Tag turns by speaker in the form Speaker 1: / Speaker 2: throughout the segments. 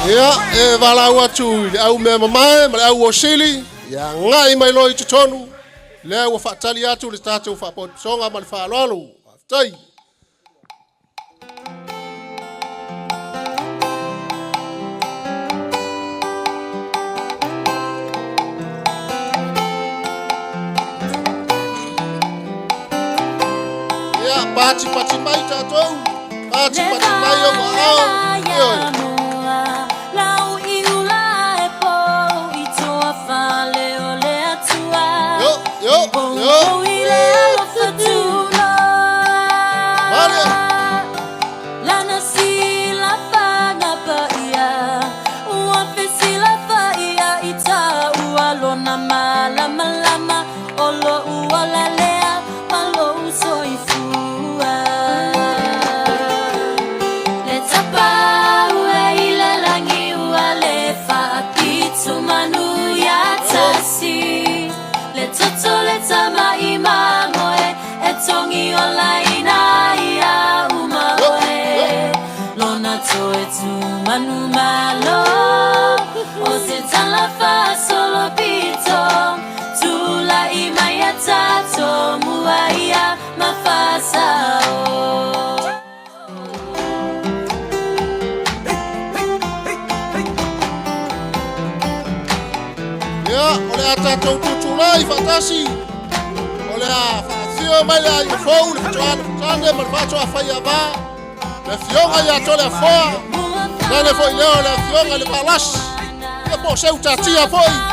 Speaker 1: Ya, valaua tu au me mamae, ma au osili, ya ngai mai loi tutonu, le wa fatali atu le tatu fa pot songa mal fa lolu. Tai. Ya, pati mai tatu. Pati mai yo wa.
Speaker 2: Manu malo, o se talafa solo pito, tu la imaya tato muaya mafasa o.
Speaker 1: Ya, oleh tato tutulai fantasi, oleh fazio mai la ifou le tuan malfato afaya ba, le fionga ya tole fo. Nale foi leo la fionga le palas. E po seu tatia foi.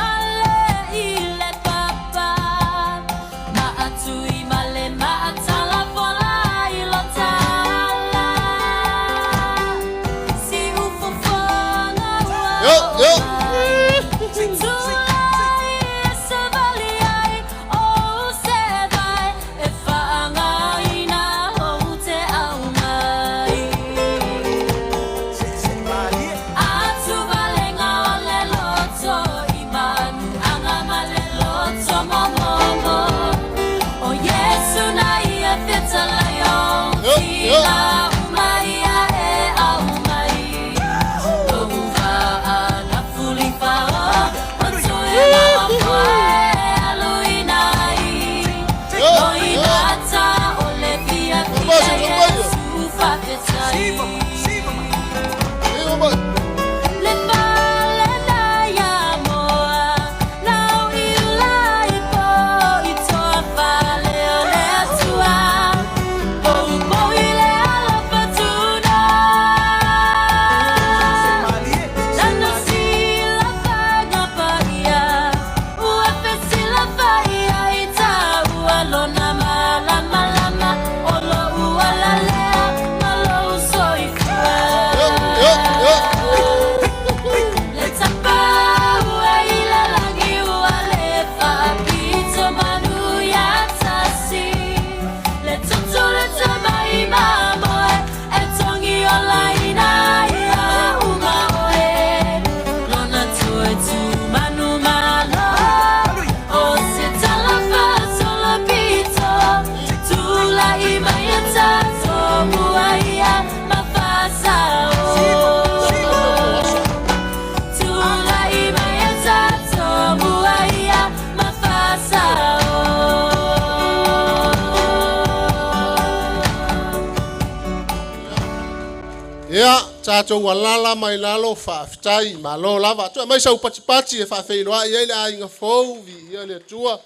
Speaker 1: Ya, tato walala mai lalo fa fitai malo lava. Tu mai sau pati e fa feiloa ia le ainga fou vi ia le tua.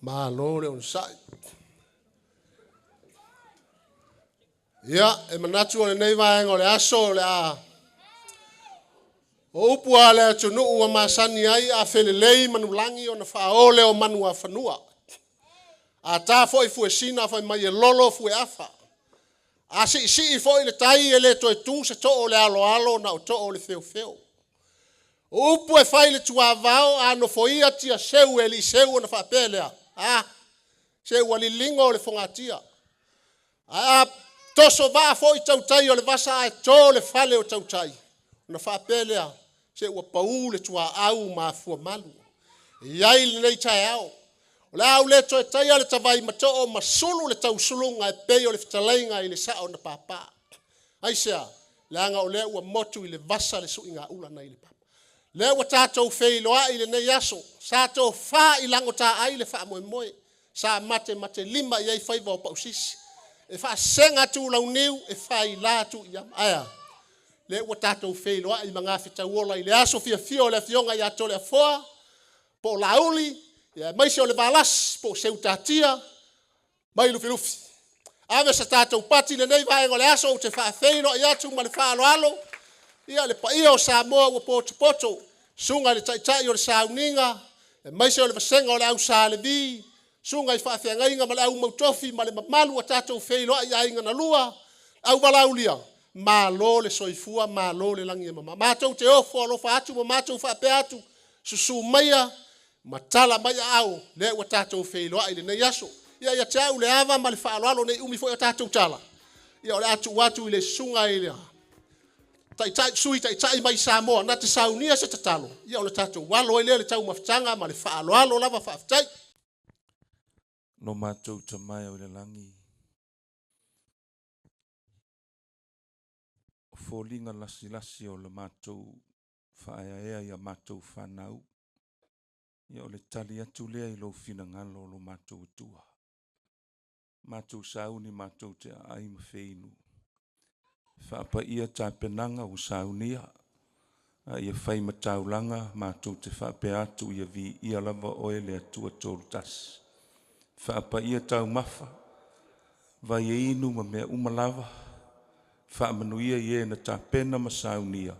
Speaker 1: Malo le on sai. Ya, e manatu le nei vai ngole aso le a. O upua le tunu ua masani ai a felelei manulangi ona fa ole o manua fanua. A ta foi fuesina foi mai lolo fue afa. A si foi le tai ele to tu se to le alo na to le feu. O pu e fai le tua vao a no foi atia seu eli seu na fa pelea. Ah. Seu ali lingo le fongatia. A to so va foi tau tai o le vasa e to le fale o tau tai. Na fa pelea. Seu pa u le tua au ma fu malu. Ia il nei tai au. O le au le toi taia le tawai matoo masulu le tausulunga e peo le fitalainga i le sao na papa. Aisea, le anga o le ua motu i le vasa le suinga ula na i le papa. Le ua tātou feiloa i le nei aso, tātou wha i lango tā ai le wha moe moe, sa mate lima i ei whaiva o pausisi. E wha senga tu lau niu, e wha i la tu i am aya. Le ua tātou wheiloa i mga whitauola i le aso fia fio le fionga i ato le foa, po lauli, maise o le valas, po seu tātia, mai lufi. Ave sa tātou pati le nei vaenga le aso o te wha wheino i atu ma le wha alo. Ia le pa ia o Samoa ua poto, sunga le tai o le sauninga, maise o le vasenga o le au sa le vi, sunga i wha whengainga ma le au mautofi, ma le mamalu a tātou wheiloa i ainga na lua, au walaulia. Ma lo le soifua, ma lo le langi e mama. Mātou te ofo alofa atu, ma mātou wha pe atu, susu maia, matala maia au, le ua tātou wheiloa i le nei aso. Ia te au le ava ma le wha aloalo nei umi fo i tātou tala. Ia o le atu watu i le sunga i le tai mai Samoa, na te saunia se tatalo. Ia o le tātou walo i le tau mawhitanga ma le wha aloalo lava wha aftai.
Speaker 3: No mātou tamai o le langi. Fōlinga lasi o le mātou whaeaea ia mātou whanau. Ia o le tali atu lea i lo fina ngalo lo mātou tua. Mātou sauni mātou te aima wheinu. Whaapa ia tā penanga o saunia. Ia whai mataulanga mātou te whaape atu ia vi ia lava oe le atua tōru tas. Whaapa ia tau mafa. Vai e inu ma mea umalava. Whaamanuia i e na tā pena ma saunia.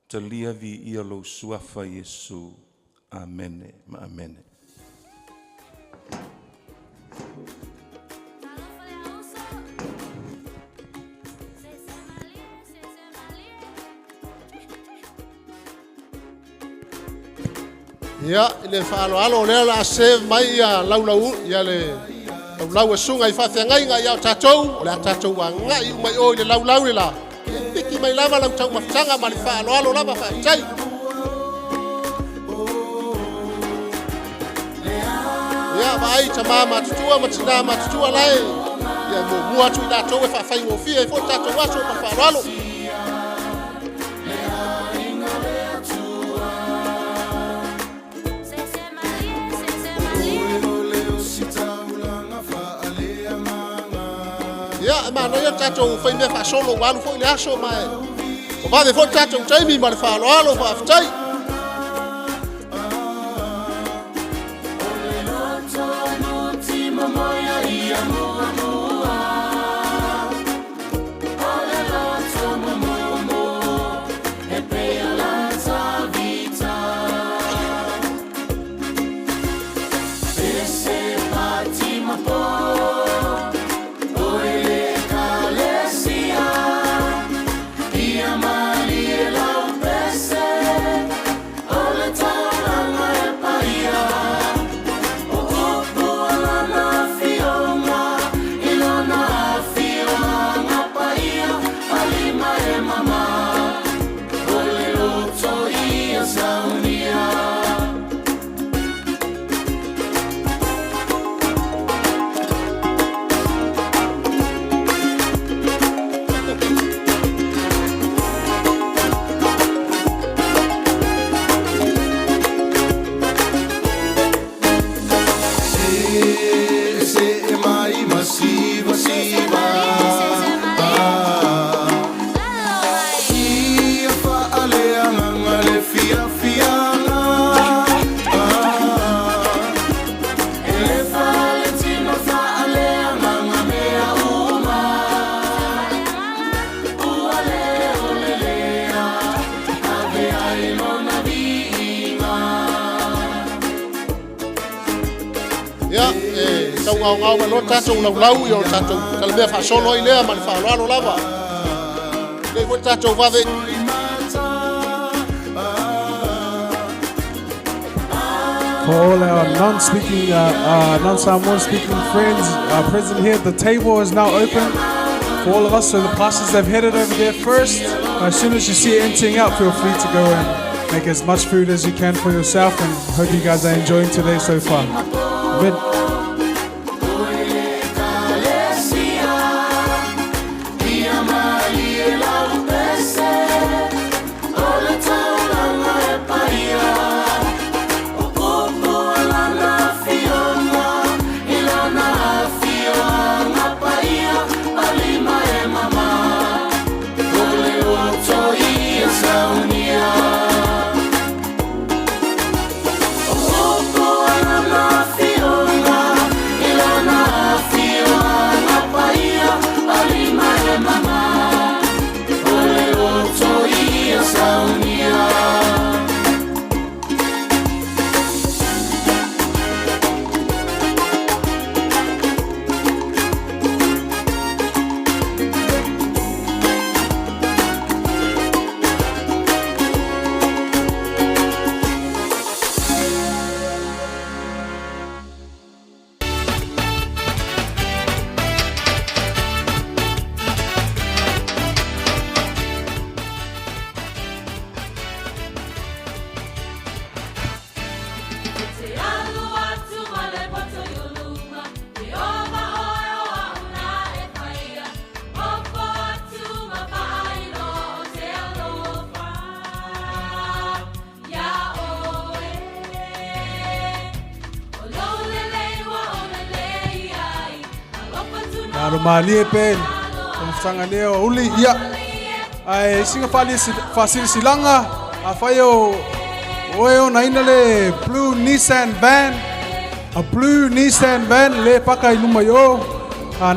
Speaker 3: Ta lia vi ia lo suafa Yesu. Amene, ma amene.
Speaker 1: Ia, le whaaloalo lea la se mai ia laulau, ia le laulau e sunga i whawhiangainga ia o tātou, o le a tātou a ngai umai o i le laulau le la. Piki mai lava lau tau mawhitanga ma le whaaloalo lava whaaftai. Ia, vai ta mama tutua, matina matutua lai. Ia, mua tu i tātou e whaafai ngofia, e fo tātou waso ma whaaloalo. Ia, ma no ia tātou whai mea whaasolo walu fo i le aso mai. O vade fo tātou taimi ma le whaaloalo whaaftai. Ngau ma no tātou lau i o tātou kalamea whaasolo i lea ma le whaaloalo lava. Le koe tātou wave.
Speaker 4: For all our non-speaking, non-Samoan speaking friends present here, the table is now open for all of us. So the pastors have headed over there first. As soon as you see it emptying out, feel free to go and make as much food as you can for yourself. And hope you guys are enjoying today so far. Aro malie pen. Sanga neo uli ia. Ai singa fali silanga. Afayo oyo na inale blue Nissan van. A blue Nissan van le paka iluma yo.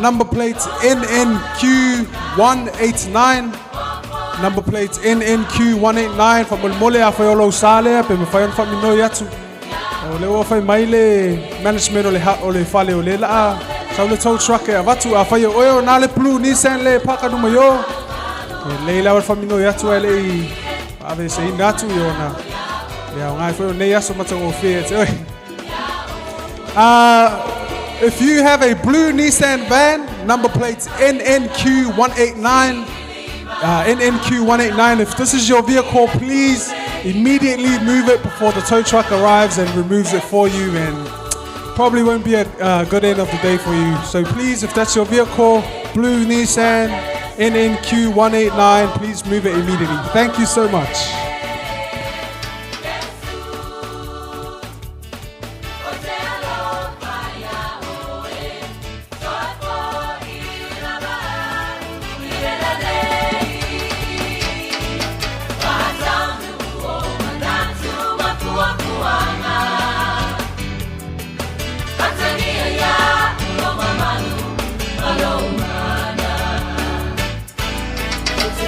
Speaker 4: Number plates NNQ189. Number plates NNQ189 from Mole afayo lo sale pe me fayon famino yatu. Ole wo fai maile management ole fale ole la. Sau le tow truck e avatu a fai oyo na le blue Nissan le paka numa yo. Le la famino yatu ele ave se inatu yo na. Ya ngai fai ne yaso matango fe te oi. If you have a blue Nissan van, number plates NNQ189, NNQ189, if this is your vehicle, please immediately move it before the tow truck arrives and removes it for you, and probably won't be a good end of the day for you. So please, if that's your vehicle, blue Nissan NNQ189, please move it immediately. Thank you so much.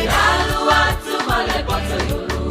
Speaker 2: Alua tu male poto yulu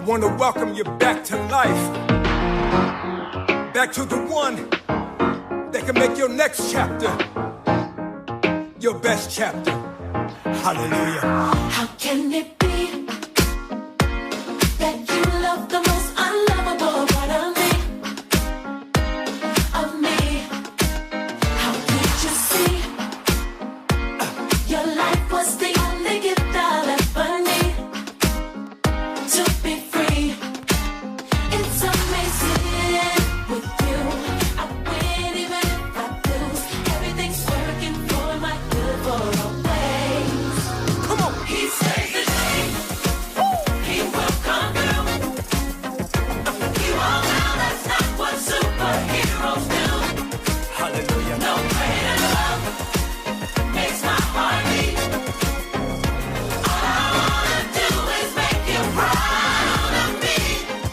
Speaker 5: want to welcome you back to life. Back to the one that can make your next chapter your best chapter. Hallelujah.
Speaker 2: How can it be that you love the most unlovable part of me? How could you see your life was the only gift I'll ever need to be free? It's amazing with you. I win even if I lose. Everything's working for my good for always.
Speaker 5: Come on.
Speaker 2: He saves the day. He will come through. You all know that's not what superheroes do.
Speaker 5: Hallelujah.
Speaker 2: No greater love makes my heart beat. All I wanna do is make you proud of me.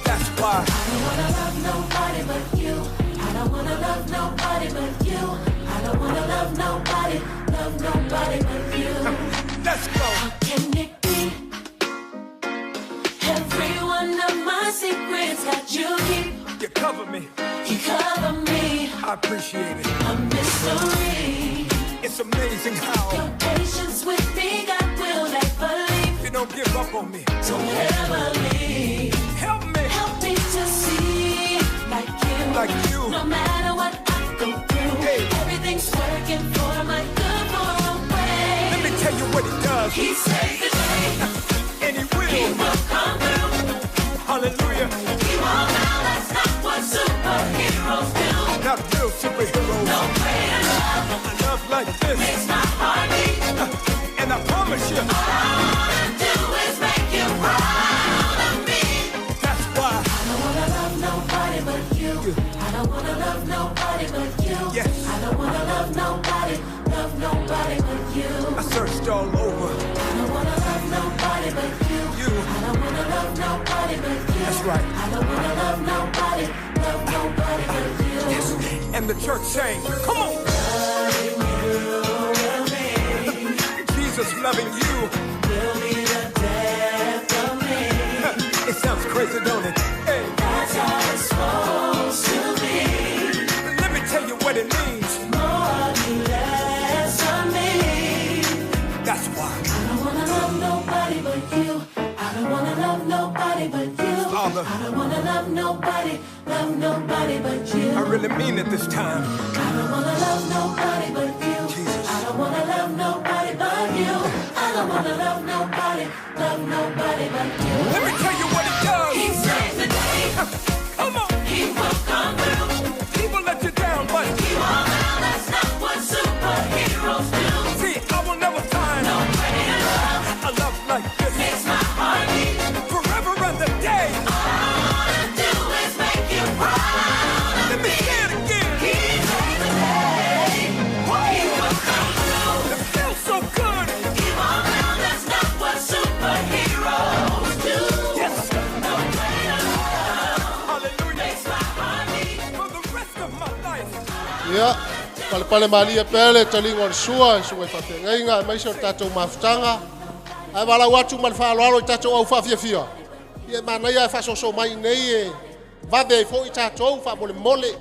Speaker 5: That's why.
Speaker 2: I don't wanna love nobody but you. I don't wanna love nobody but you. I don't wanna love nobody but you.
Speaker 5: Let's go.
Speaker 2: How can it be? Every one of my secrets that you keep,
Speaker 5: You cover me.
Speaker 2: you cover me.
Speaker 5: I appreciate it.
Speaker 2: A mystery.
Speaker 5: It's amazing how
Speaker 2: Your patience with me, God will never leave.
Speaker 5: you don't give up on me.
Speaker 2: Don't ever leave.
Speaker 5: Help me.
Speaker 2: Help me to see like you.
Speaker 5: Like you.
Speaker 2: No matter what I go through,
Speaker 5: Hey.
Speaker 2: everything's working for my good for a way.
Speaker 5: Let me tell you what he does.
Speaker 2: He saves the day.
Speaker 5: And he
Speaker 2: He
Speaker 5: will.
Speaker 2: will come through.
Speaker 5: Hallelujah.
Speaker 2: You all know that's not what superheroes do.
Speaker 5: Not real superheroes.
Speaker 2: No greater love
Speaker 5: A love like this.
Speaker 2: makes my heart beat.
Speaker 5: And I promise you,
Speaker 2: All I wanna do is make you proud of me.
Speaker 5: that's why.
Speaker 2: I don't wanna love nobody but you. I don't wanna love nobody but you.
Speaker 5: Yes.
Speaker 2: I don't wanna love nobody but you.
Speaker 5: I searched all over.
Speaker 2: I don't wanna love nobody but you.
Speaker 5: You.
Speaker 2: I don't wanna love nobody but you.
Speaker 5: That's right.
Speaker 2: I don't wanna love nobody but you.
Speaker 5: Yes. And the church sang, come on. Jesus loving you.
Speaker 2: Will be the death of me.
Speaker 5: It sounds crazy, don't it? Hey,
Speaker 2: That's how it's supposed to be.
Speaker 5: let me tell you what it means.
Speaker 2: More you less of me.
Speaker 5: That's why.
Speaker 2: I don't wanna love nobody but you. I don't wanna love nobody but you.
Speaker 5: Father.
Speaker 2: I don't wanna love nobody but you.
Speaker 5: I really mean it this time.
Speaker 2: I don't wanna love nobody but you.
Speaker 5: Jesus.
Speaker 2: I don't wanna love nobody but you. I don't wanna love nobody but you.
Speaker 5: Let me tell you what it does.
Speaker 2: He saves the day.
Speaker 5: Come on.
Speaker 2: He will come through.
Speaker 5: He will let you down, but
Speaker 2: You all know that's not what superheroes do.
Speaker 5: see, I will never find
Speaker 2: No greater love
Speaker 5: a love like this.
Speaker 2: makes my heart beat.
Speaker 5: Forever and the day.
Speaker 2: All I wanna do is make you proud of
Speaker 5: Let me
Speaker 2: me.
Speaker 5: say it again.
Speaker 2: He saves the day. He will come through.
Speaker 5: It feels so good.
Speaker 2: You all know that's not what superheroes do.
Speaker 5: Yes.
Speaker 2: No greater love
Speaker 5: Hallelujah.
Speaker 2: makes my heart beat.
Speaker 5: For the rest of my life.
Speaker 1: Ia, pale malia pele talingo le sua, sua whawhenga, mai so tātou mawhutanga. Ai wala watu mal whaaloalo I tātou au whawhiawhia. Ia mana ia whasoso mai nei e vave I fo I tātou whamole mole.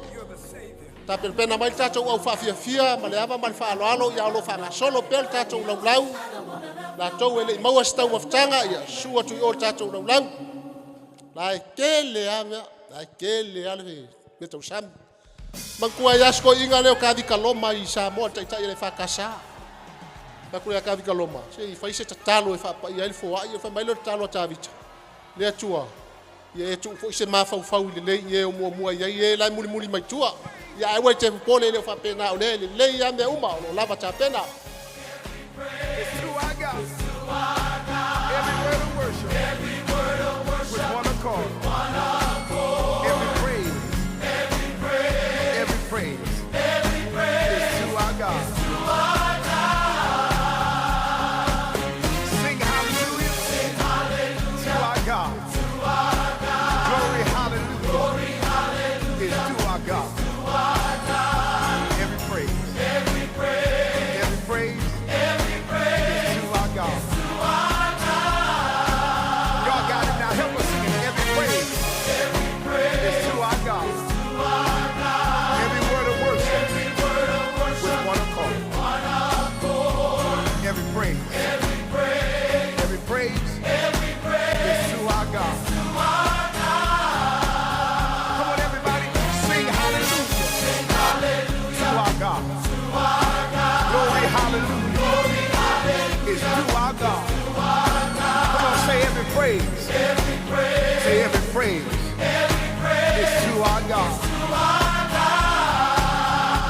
Speaker 1: Ta pena mai tātou au whawhiawhia, ma le ava mal whaaloalo ia alo whangasolo pel tātou laulau. La tau ele I maua stau mawhutanga, ia sua tui o tātou laulau. La e kele amea, la e kele ale me tau sami. Mangkua yasko inga leo kavika loma I Samoa taitai le whakasa. Makua kavika loma. Se I whaise tatalo e whapa I aile fua I e whamailo tatalo atavita. Le atua. Ia e tu fo se mawhau le lei I e o mua ia I e lai muli mai tua. Ia e wai te pole le whapena o le lei ia me uma o lava tapena.
Speaker 5: It's who I got. Every word of worship. With one accord. Every praise. It's who I got. Sing hallelujah. To our God. Glory hallelujah. It's to our God. Every praise. Every praise. It's to our God. Y'all got it now. Help us sing it. Every praise. Say every praise is to our God.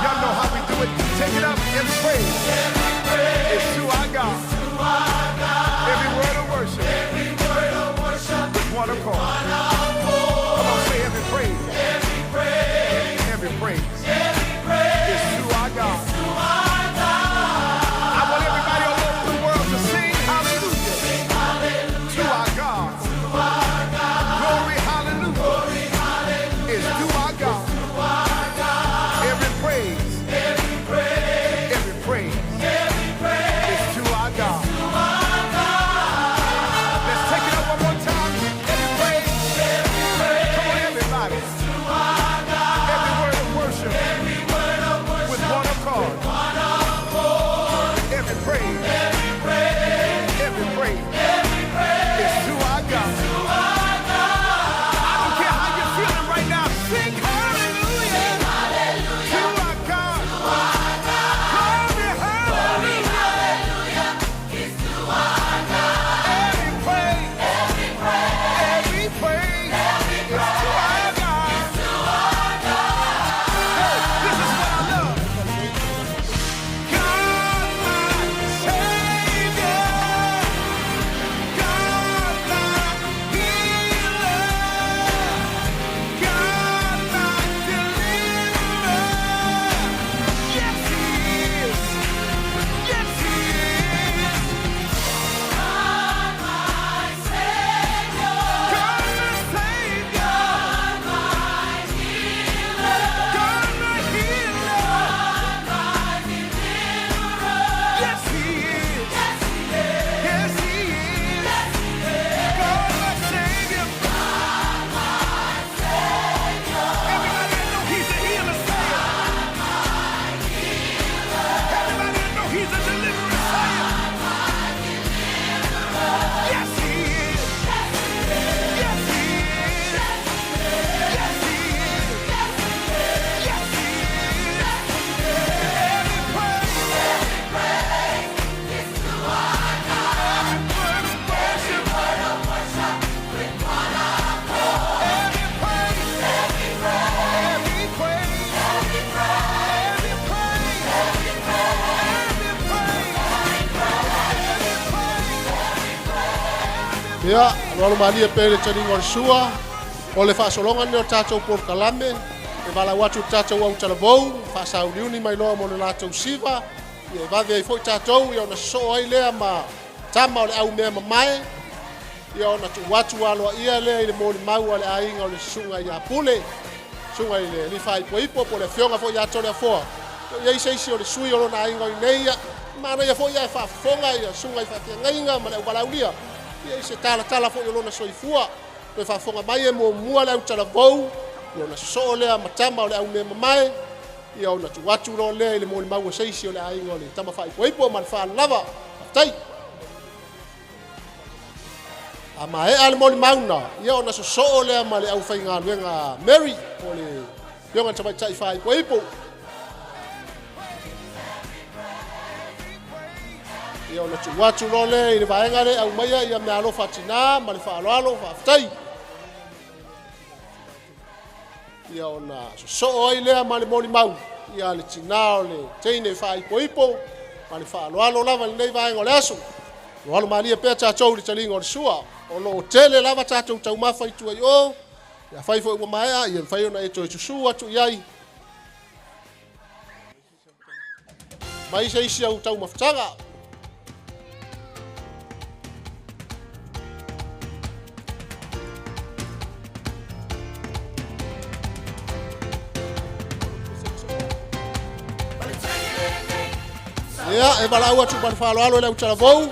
Speaker 5: Y'all know how we do it. Take it up. Every praise is to our God. Every word of worship with one accord. Come on, say every praise. Every praise is to our God. I want everybody all over the world to sing hallelujah to our God. Glory, hallelujah is to our God. Every praise is to our God. Let's take it up one more time. Every praise. Come on, everybody. Every word of worship with one accord. Every praise is to our God. I don't care how you're feeling right now. Sing hallelujah to our God. Glory, hallelujah. Every praise is to our God. Hey, this is what I love. God, my Savior. God, my healer. God, my deliverer. Yes, He is. Yes, He is. God, my Savior. God, my healer. God, my healer. Yes, He is. Yes, He is. God, my Savior. Everybody that know He's a healer, say it. Everybody that know He's a deliverer, say it. Yes, He is. Yes, He is. Yes, He is. Yes, He is. Every praise. Every word of worship. Every praise. Every praise. Every praise.
Speaker 1: Ia, lolo malia pele taringa o le sua, o le whaasolonga ni o tātou por kalame, e wala watu tātou au talavou, whaasauliuni mai loa mo le lātou siva, ia vave ai fwoi tātou, ia ona so ai lea ma tama o le au mea mamae, ia ona tu watu aloa ia lea i le mōli mau a le ainga o le sunga i a pule, sunga i le lifai po ipo, po le fionga fwoi a tole a fua, ia isi o le sui o lona ainga i neia, mana ia fwoi a whaafonga ia sunga i whaafiangainga, ma le au balaulia, ia se tala fo yo lona soifua pe fa fonga mai e mo mua le utala vou yo na so le matama o le au me mai ia ona tu watu ro le le mo le mau seisi o le ai ngole tama fa i po man fa lava tai ama e al mo le mauna ia ona so le ma le au fa nga luenga Mary Pule yo nga tama tai fa i po ia ona tu watu ro le i vaenga le au mai ia me alo fatina ma le fa alo fa tai ia ona so ai le ma le moli mau ia le tinao le teine fa i po ma le fa alo lava le nei vaenga o le aso lo alo malia pe ta chou le talinga o le sua o lo tele lava ta chou tau mafa i tu ai o ia fai fo mai ia fai ona e to su atu iai mai sei sia u tau mafutanga ia e bala ua tu ban fa alo le utala vou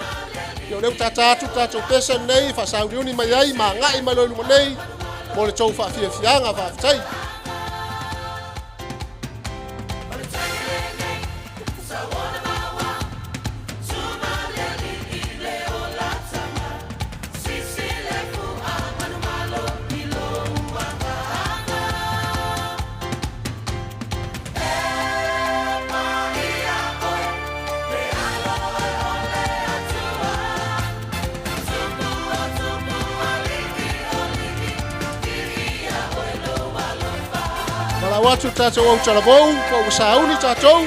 Speaker 1: yo le tata tu tata pesa nei fa sauriuni mai ai ma ngai mai lo nei mo le chou fa fianga fa tai Kala watu tato au talabou, po sauni tato.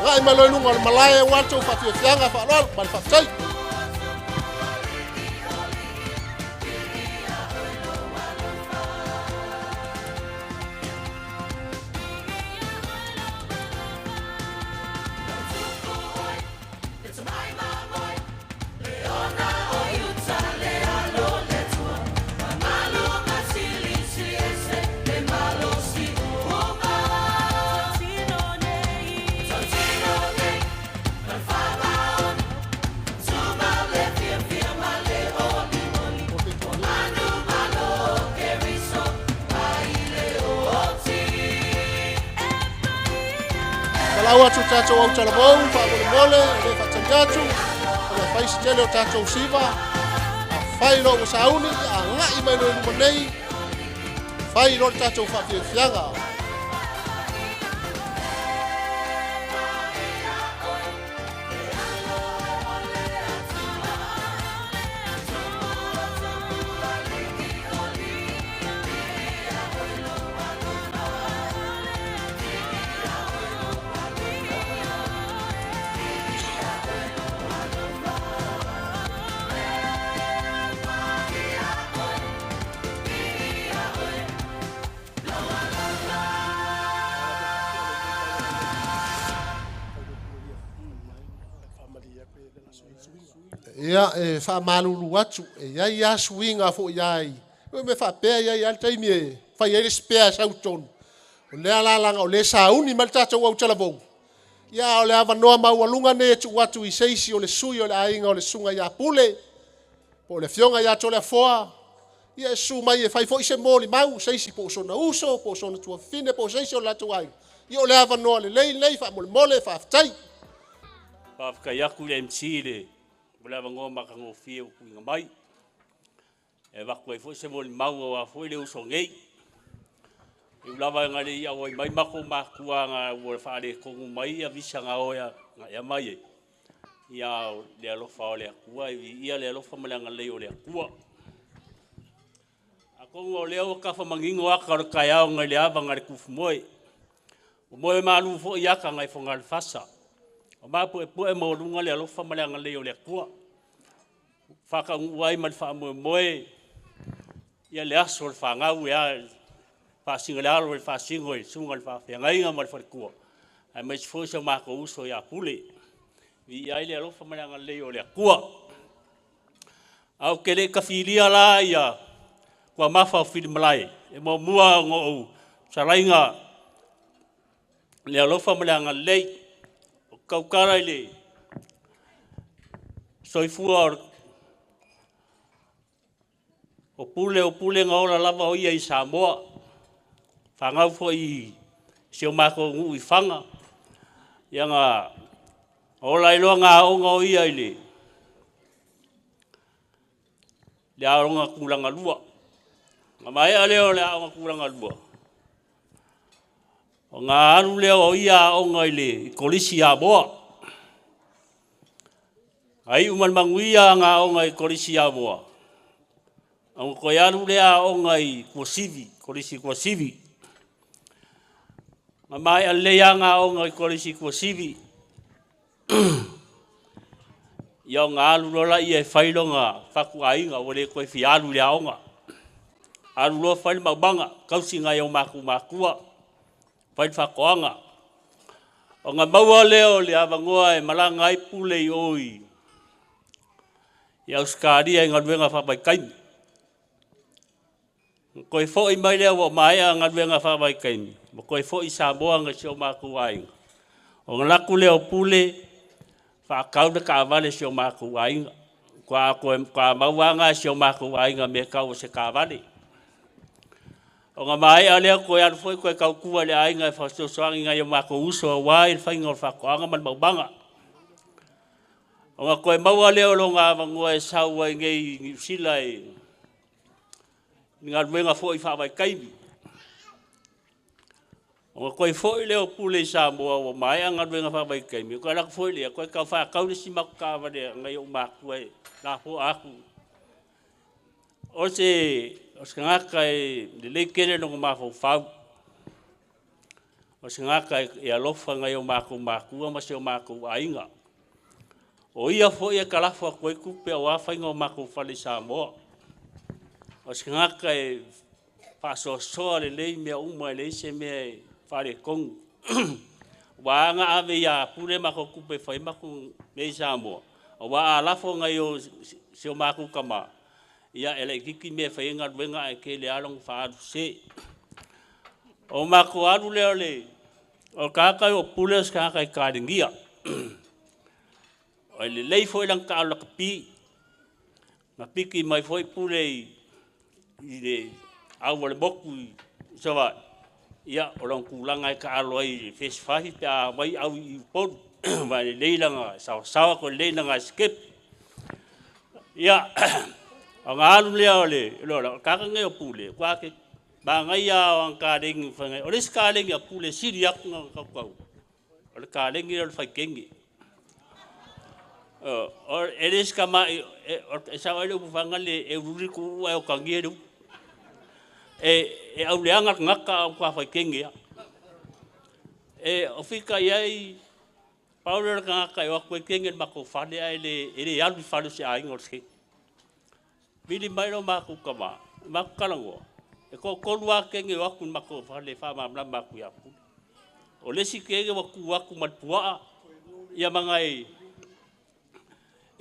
Speaker 1: Ngai maloi lunga malaya watu fatu fianga fa lol ban fatai. Kala watu tato au talabou, fa mole, le fatangatu, le faisi tele o tato usiva, fai lo sauni, a ngai mai no monei, fai lo tato fa fianga. Ia fa malulu atu ia ia swinga fo iai me fa pe ia al taimi fa ia spare sauton o le ala langa o le sauni maltata o talabo ia o le ava noa mau alunga ne tu watu I seisi o le sui o le ainga o le sunga ia pule po le fionga ia tole foa ia su mai e fai fo se moli mau seisi po so na uso po so na tu fine po seisi o la tu ai ia o le ava noa le lei fa mole fa tai
Speaker 6: pa ka yaku le msile Bula vango makango fie o kuinga mai. E wako e fo se moli mau a fo le uso ngei. E ulava ngale ia o mai mako makua nga o whaare kongu mai a visa nga oia nga ia mai e. Ia le alofa o le akua, ia le alofa malanga lei o le akua. A kongu o leo ka whamangingo aka o kai ao ngai le ava ngare kufu moe. O moe malu fo iaka ngai fo ngal fasa. O mapu e pue mo lunga le alofa malanga lei o le akua. Whaka uai mal wha moe moe. Ia le aso le whangau ea. Whasinga le alo le whasingo e sunga le whawhiangainga mal wharikua. Ai mai si fwisa mako uso ia pule. Vi ai le alofa malanga lei o le akua. Au kele ka whilia la ia. Kua mawha o whiri malai. E mo mua ngō au. Sarainga. Le alofa malanga lei. Kaukara le soifua o pule ngaora lava o ia I Samoa whangau fo I sio mako ngu I whanga ia ngā ola iloa ngā onga o ia le aonga kulanga lua ngā mai a leo le aonga kulanga lua o ngā aru leo o ia onga I kolisi a moa. Ai uman manguia ngā onga I kolisi a moa. Ang koe aru lea onga I kuasivi, kolisi kuasivi. Ngā mai a lea ngā onga I kolisi kuasivi. Ia o ngā aru lola ia e whailonga whaku ainga o le koe whi aru lea onga. Aru loa whaile maubanga, kausi ngai o makua. Pai whakoanga. O ngā maua leo le awangoa e malanga I pule I oi. I auskaria I ngā ruenga whapai kaimi. Koe fo I mai leo o mai a ngā ruenga whapai kaimi. Mo koe fo I Samoa ngā sio māku ainga. O ngā laku leo pule, whakauda ka awale sio māku ainga. Kwa mauanga sio māku ainga me kau se ka awale. O ngā mai a leo koe anu foi koe kaukua le ainga e whastosoangi ngai o mako uso a wai il whainga o whakoanga man maubanga. O ngā koe maua leo lo ngā wangua e saua I ngei sila e ngā ruenga foi whawai kaimi. O ngā koe foi leo pule I Samoa o mai a ngā ruenga whawai kaimi. O koe laka foi lea koe kau whakau si mako kawa lea ngai o mako e nā po aku. O se o se ngaka e le kere no mafo fau o se ngaka e alofa ngai o mako ma se o mako ainga o ia fo ia kalafa ko ku pe o afa ngo mako fale sa mo o se ngaka e paso so le me uma le se me fare kong wa nga ave ya pure mako ku pe fai mako me sa mo o wa alafo ngai o se o mako kama ia ele kiki me fai nga wenga e ke le along fa se o mako alu le o kaka o pules kaka e karingia o le lei foi lang ka la pi na piki mai foi pule i le awale boku so va ia o lang kulanga e ka alo i face fahi pa mai au i pod va le leilanga sa ko leilanga skip ia ang le lo ka nge o pule kwa ke ba ngai ya ang ka ding fa ngai o le ska le ya pule siriak ng ka ka o le ka le ngi o fa kengi o eles kama o sa o fa ngai e uri ku o ka ngi e au le anga ngaka ka fa kengi o fika yai Paulo ka ka o ko kengi ma ko fa le ele ya lu fa lu se ai ngorski Bili mai no maku kama, maku kalango. E ko lua kenge waku mako fale fa mamla maku ya pu. O lesi kenge waku matua ia mangai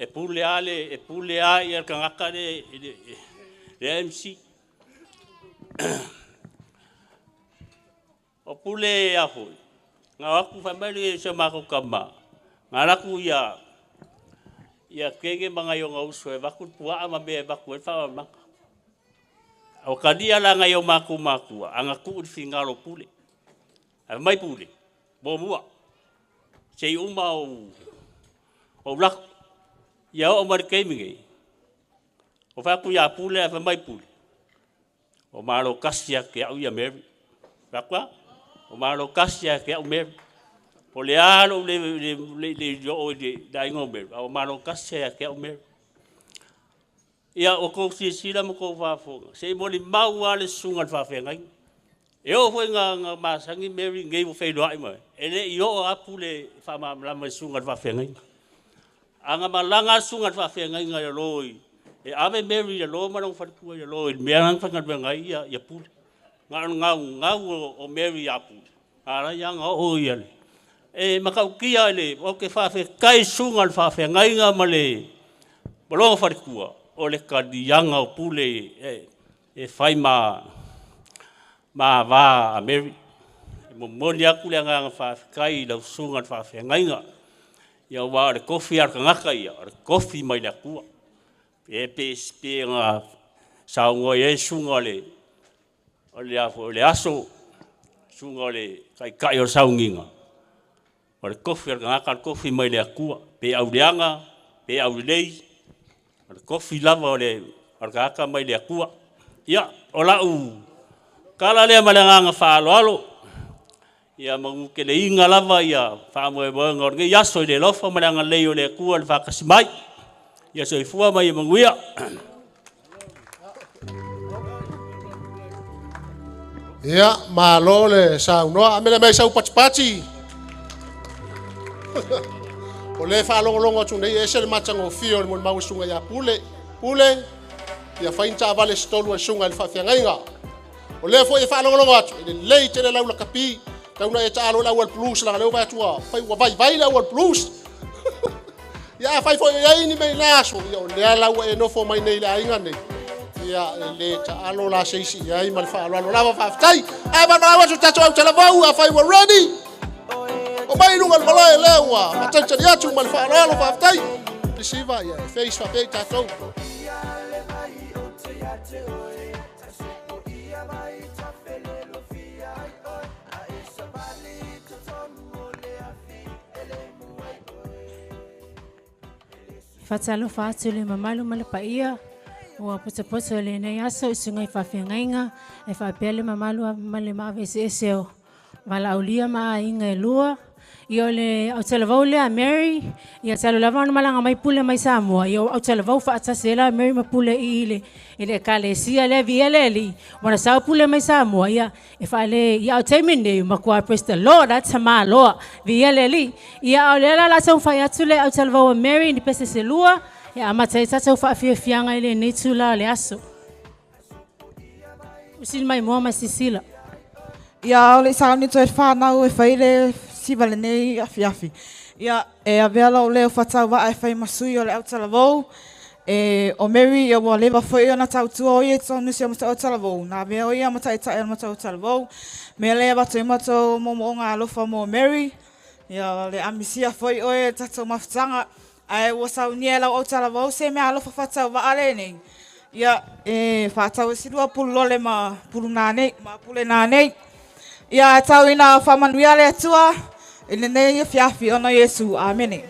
Speaker 6: e pule a ia kangaka de MC. O pule ya fu. Nga waku family se maku kama. Ngaraku ia kenge mga yung auso e bakul puwa ama be bakul fa mak o kadia la nga yung maku ang aku fingalo pule a mai pule bo mua sei uma o lak ia o mar keming o fa ku ya pule a mai pule o malo kasia ke au ia Mary bakwa o malo kasia ke au Mary o le alo le yo de dai ngombe o malo kasse ke o me ia o ko si la mo ko fa fo se mo li mau ale sunga fa fe ngai e o foi nga masangi Mary ngai mo fe do ai mo ele yo apule fa ma la mo sunga fa fe ngai anga malanga sunga fa fe ngai ngai loi e ave Mary lo ma no fa ku ya loi me ang fa ngai ya pule nga o Mary apu ara yang o ia e makaukia le o ke fa fe kai sunga fa fe ngai nga male bolo fa kua o le kadianga o pule e fai ma va a Mary mo monia kule nga fa kai la sunga fa fe ngai nga ia wa le kofi ar ngaka ia le kofi mai la kua e pe nga sa ngo e sunga le o le aso sunga le kai o saunginga o le kofi ar ngaka kofi mai le kua pe au leanga pe au lei o le kofi lava o le ar ngaka mai le kua ia o la u kala le malanga fa alo ia mangu ke le inga lava ia fa mo e ngor nge yaso le lofa malanga le o le kua le fa kasmai ia so ifua mai mangu ia
Speaker 1: ia malo le sa no amela mai sa pachi o le fa longo tu nei ese le machango fio le mau sunga ya pule ia fainta vale stolu e sunga le fa fianga o le fo e fa longo atu le leite le laula kapi tauna e talo la wal plus la le va tua fai wa vai la wal plus ia fai fo ia ini me laso ia o le la e no fo mai nei la inga nei ia le talo la seisi ia i mal fa lo la fa tai ai ba wa tu tato au tala va fai wa ready o mai lunga malai lewa matcha ya tu mal fa lo fa tai receiver ya face fa pe tato
Speaker 7: Fatalo fatu le mamalu malapaia o apotapoto le nei aso isungai fafengainga e fa pele mamalu male mave se o vala aulia ma inga lua Ia le au talavau lea Mary, ia talo lava ona malanga mai pule mai Samoa. Ia au talavau faatase la Mary mapule i le kalesia le viele li. Wana sau pule mai Samoa, ia e faale, ia au taimine makua praise the Lord, that's hama loa, viele li. Ia au lela la sau fai atu le au talavau Mary ni pese se lua, ia amatai tatau faafiafianga ile neitu la le aso. Usini mai moa masisila.
Speaker 8: Ia ole sa ni toe whanau e whaile sivale nei afi. Ia e avela o leo whatau wa e whai masui o le Aotalavou. O Mary ia wa lewa whai ona tautua o ie tonu si o mata Aotalavou. Nā mea o ia mata e tae o mata Aotalavou. Mea lea watu i mato momo o ngā alofa mo Mary. Ia le amisia whai o e tatou mawhitanga. Ai ua sau nie lau Aotalavou se mea alofa whatau wa ale nei. Ia whatau e sirua pulu lole ma pulu nānei, ma pule nānei. Ia tau ina whamanuia le atua, ina nei ia fiafi ono Yesu. Amene.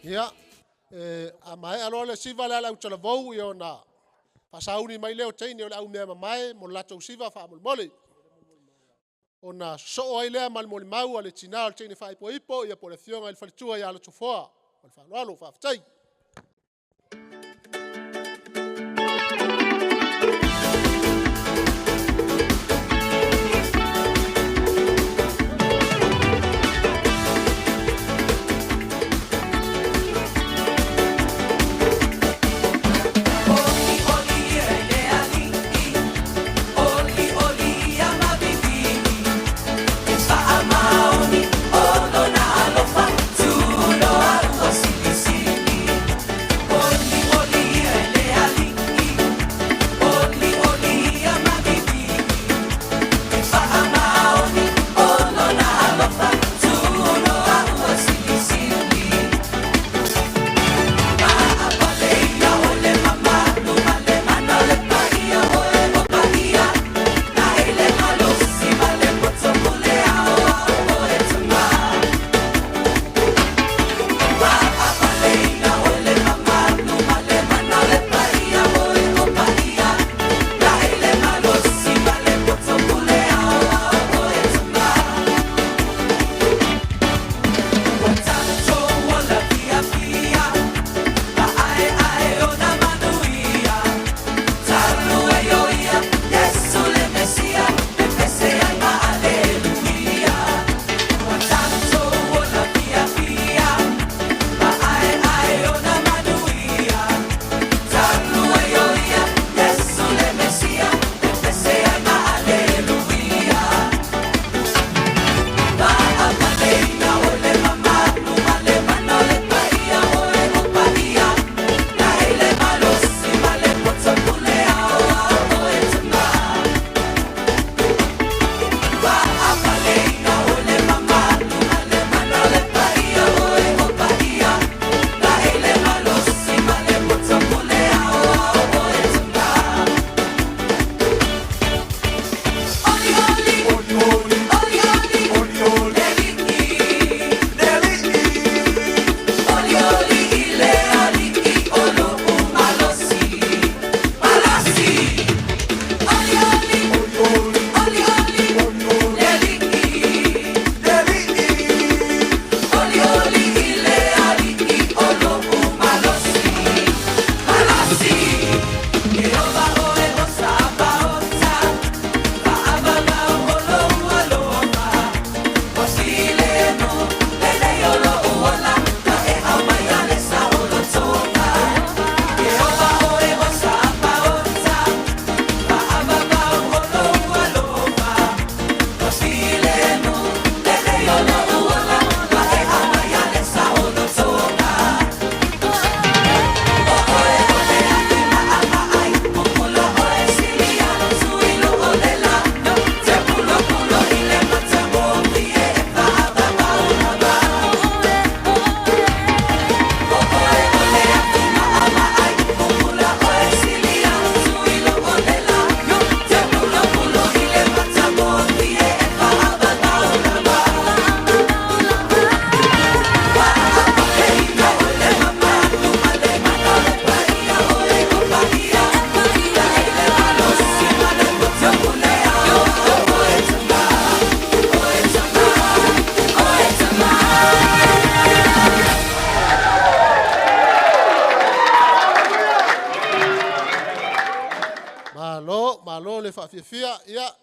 Speaker 1: Ia, a mai alo le siva le au tala vau i ona. Pasauni mai leo teini o le au mea mamae, mo lato siva wha mole. Ona so ai lea mal mole mau ale tina o teini wha ipo ia po le fionga il falitua ia ala tufoa. O le wha loalo wha fitai. malo le fia ia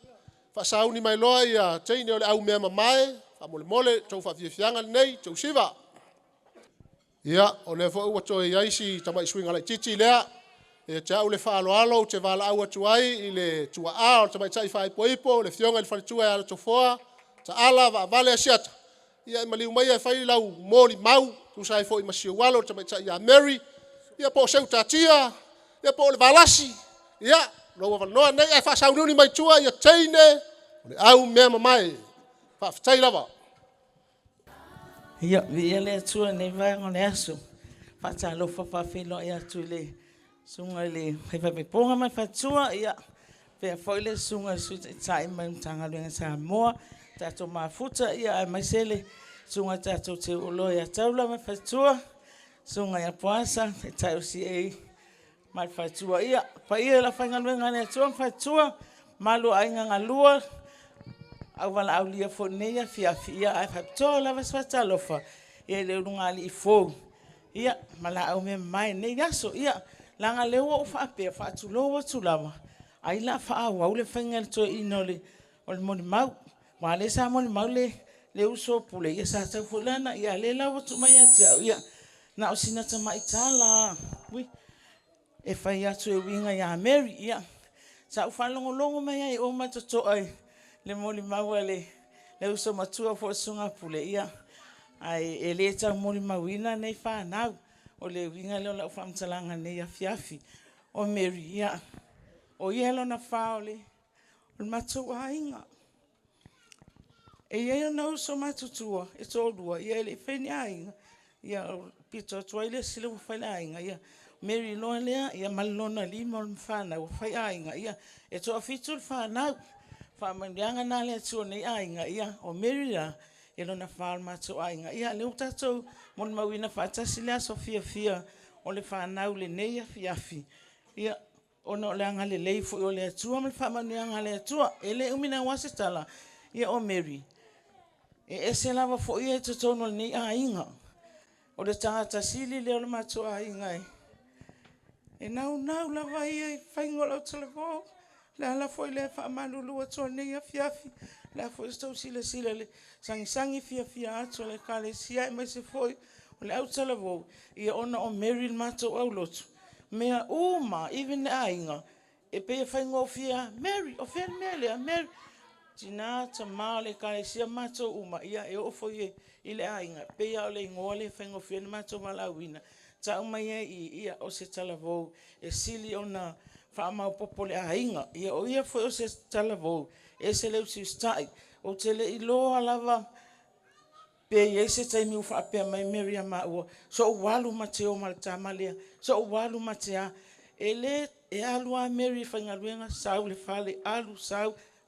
Speaker 1: fa sauni mai loa ia teine o le au mea mamae fa mole mole tau fa fianga nei tau siva ia o le fo ua toi aisi tamai swinga le titi lea e te au le fa alo alo te vala au atu ai i le tua a o tamai tai fa ipo le fionga le falitua ia le tofoa ta ala va vale asiata ia maliu mai e fai lau mori mau tu sai fo i masio walo tamai tai ia Mary ia po seu tatia ia po le valasi ia lo va no nei e fa sauni mai tua ia teine le au mea mamae fa tai lava
Speaker 9: ia via le tua nei vai ngone aso fa ta lo fa filo ia tu le sunga le fa pe ponga mai fa tua ia pe foi le sunga su tai mai tanga le sa mo ta to ma futa ia mai sele sunga ta to te ulo ia taula mai fa tua Sunga ia puasa, e tai o si e mai whaitua ia. Pa ia la whaingalue ngane atua whaitua, malu ainga ngalua, au wala au lia whoneia fiafi ia, ai whaipitoa lava swata lofa, ia leo nungali I fōu. Ia, mala au me mai nei yaso, ia, langa leo o whaapea, whaatuloa tulama. Ai la whaau, au le whaingal to inole, o le moni mau, ma le sa moni mau le uso pule, ia sa tau fulana, ia le lawa tu mai atiau, ia, na o sinata mai tala, ui, e whai atu e winga ia Mary, ia, sa u whalongolongo mai ai, o matoto ai, le moni mau le uso matua fo sunga pule, ia, ai e le tau moni mawina nei whanau, o le winga leo lau whamtalanga nei a fiafi, o Mary, ia, o ielo na whaole, o matua ainga, e ia na uso matutua, e tōrua, ia le wheni ainga, ia pito tuaile sila u whai ainga, ia Mary loa lea, ia malona lima o mwhanau, o whai ainga, ia e toa fitu le whanau, whamandianga nā lea tua nei ainga, ia o Mary la, ia lona whaal matua ainga, ia leo tatou, mon mawina whaatasi lea so fia, o le whanau le neia fiafi, ia ona o le anga le leifo o le atua, me whamandianga le atua, e le umina wase tala, ia o Mary, e se lava fo ia e totono le nei ainga, o le tangata sili leo le matua ainga e nau lava ia I whaingola o telefo, le ala foi le whaamalulu atua nei a fiafi, le foi stau sila le sangi fia atua le kale sia e mai se foi, o le au telefo, ia ona o Mary matua au lotu, mea uma, even le ainga, e pe whaingo fia, Mary, o fia mele, Mary, tina ta male kale sia matua uma, ia e o foi I le ainga, pe ia o le ingoa le whaingo fia ni matua malawina, ta umai ia o se talavou, e sili ona whaamau popo le ainga, ia o ia foi o se talavou, e se leu si ustai, o te le iloa lava, pe ia se taimi u whaapea mai Mary a maua, so o walu mateo malta malea, so o walu matea, e le e alu a Mary whaingaruenga, sau le whale, alu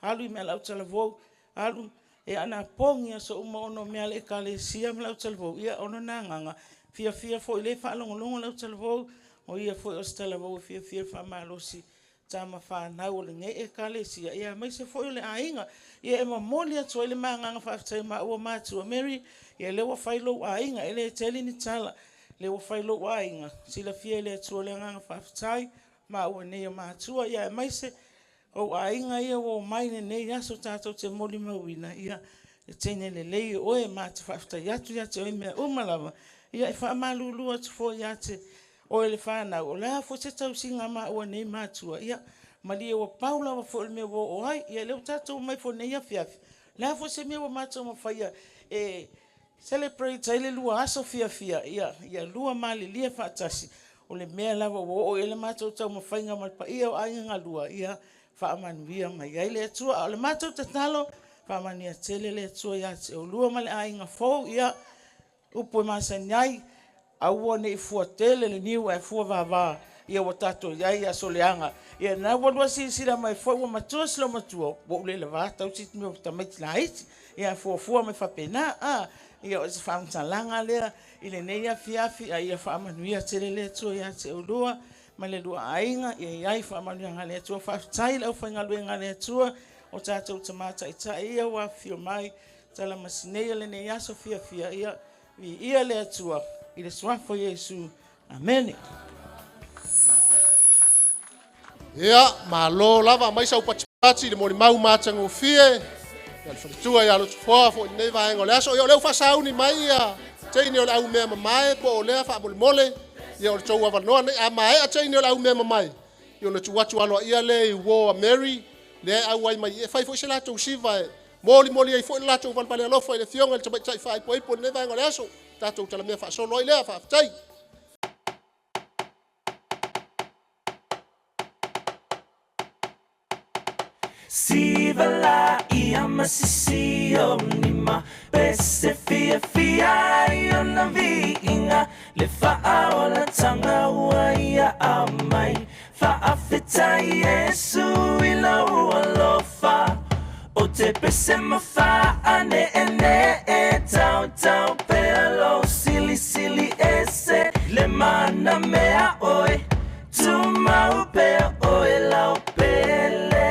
Speaker 9: I mea lau talavou, alu e ana pongia so uma ono mea le kale sia me lau talavou, ia ono nanganga, fia fo I le whaalongolongo lau talavou, o ia fo o talavou fia whaamalosi, tama whanau o le nge e kale sia, ia mai se fo I le ainga, ia e mamoli atua I le maanganga whaafitai ua mātua Mary, ia lewa whailo ainga, ele e teli ni tala, lewa whailo ainga, sila fia le atua le anganga whaafitai, ua nea mātua, ia e mai se, o ainga ia o mai nei aso tātou te moli mawina, ia e tene le lei oe mātua whaafitai atu ia te oi mea umalava, ia e whaamalulu atu fo ia te o le whanau, o lea fo te tau singa ua nei mātua, ia malia wa paula wa fo le mea o ai, ia leo tātou mai fo nei a fiafi, lea fo se mea wa mātua ma whaia, e celebrate ai lua aso fia, ia lua mali lia whaatasi, o le mea lava o ele mātou tau ma whainga malpa, ia o ainga lua, ia whaamanuia mai, ai le atua, o le mātou tatalo, whaamania tele le atua ia te o lua male ainga fo, ia upo masani ai, aua nei fua tele le niu e fua vava, ia wa tato iai a soleanga, ia na walua sila mai fua ua matua sila matua, wa ule le vata, au siti mea tamaiti la haiti, ia fua mai whapena, ia o se whaamtalanga lea, ile nei a fiafi, ia whaamanuia tele le atua ia te o lua, mai le lua ainga, ia iai whaamanuia ngā le atua, whaafitai lau whaingalue ngā le atua, o tātou tamata ia wa fio mai, tala masinea le nei aso fia, ia le atua, I le swafo Yesu. Amen.
Speaker 1: Ia, malo lava mai sau pachipati le mori mau mātango fie. Ia le whalitua ia lo tufoa fo I nei vahengo le aso. Ia o leu whasauni mai ia. Teine o le au mea mamae po o lea wha mole. Ia o le tau awanoa nei a mae a teine o le au mea mamae. Ia o le tuwatu aloa ia le I wo a Mary. Le au ai mai e whai fo I se lato usiva e. Moli ai fo I lato uvalpale alofo I le fionga le tabai tai whai po ipo nei vahengo le aso. Tātou tala mea whaasolo I lea whaafitai.
Speaker 2: Sivala ia masisio nima Pese fia iona viinga Le faa o la tanga ua ia amai Faafetai Yesu ila ua lofa O te pese mawha ane e tau pelo sili ese mana mea oi tuma upea oi lau pele.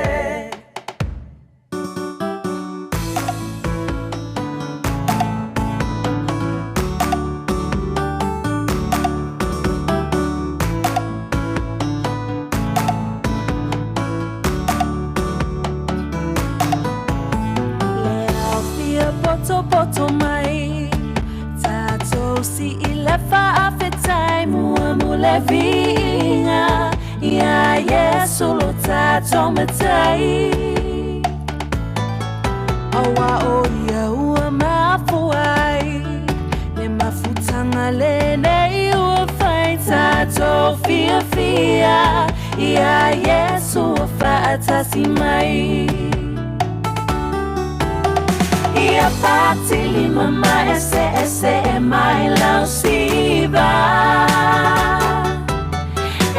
Speaker 2: Poto mai tato si ilefa afetai mua mule vinga ya Yesu lo tato metai awa o ya ua mafuai le mafutanga le nei ua fai tato fia fia ya Yesu fa atasi mai. Ia patili mama ese e mai lau siva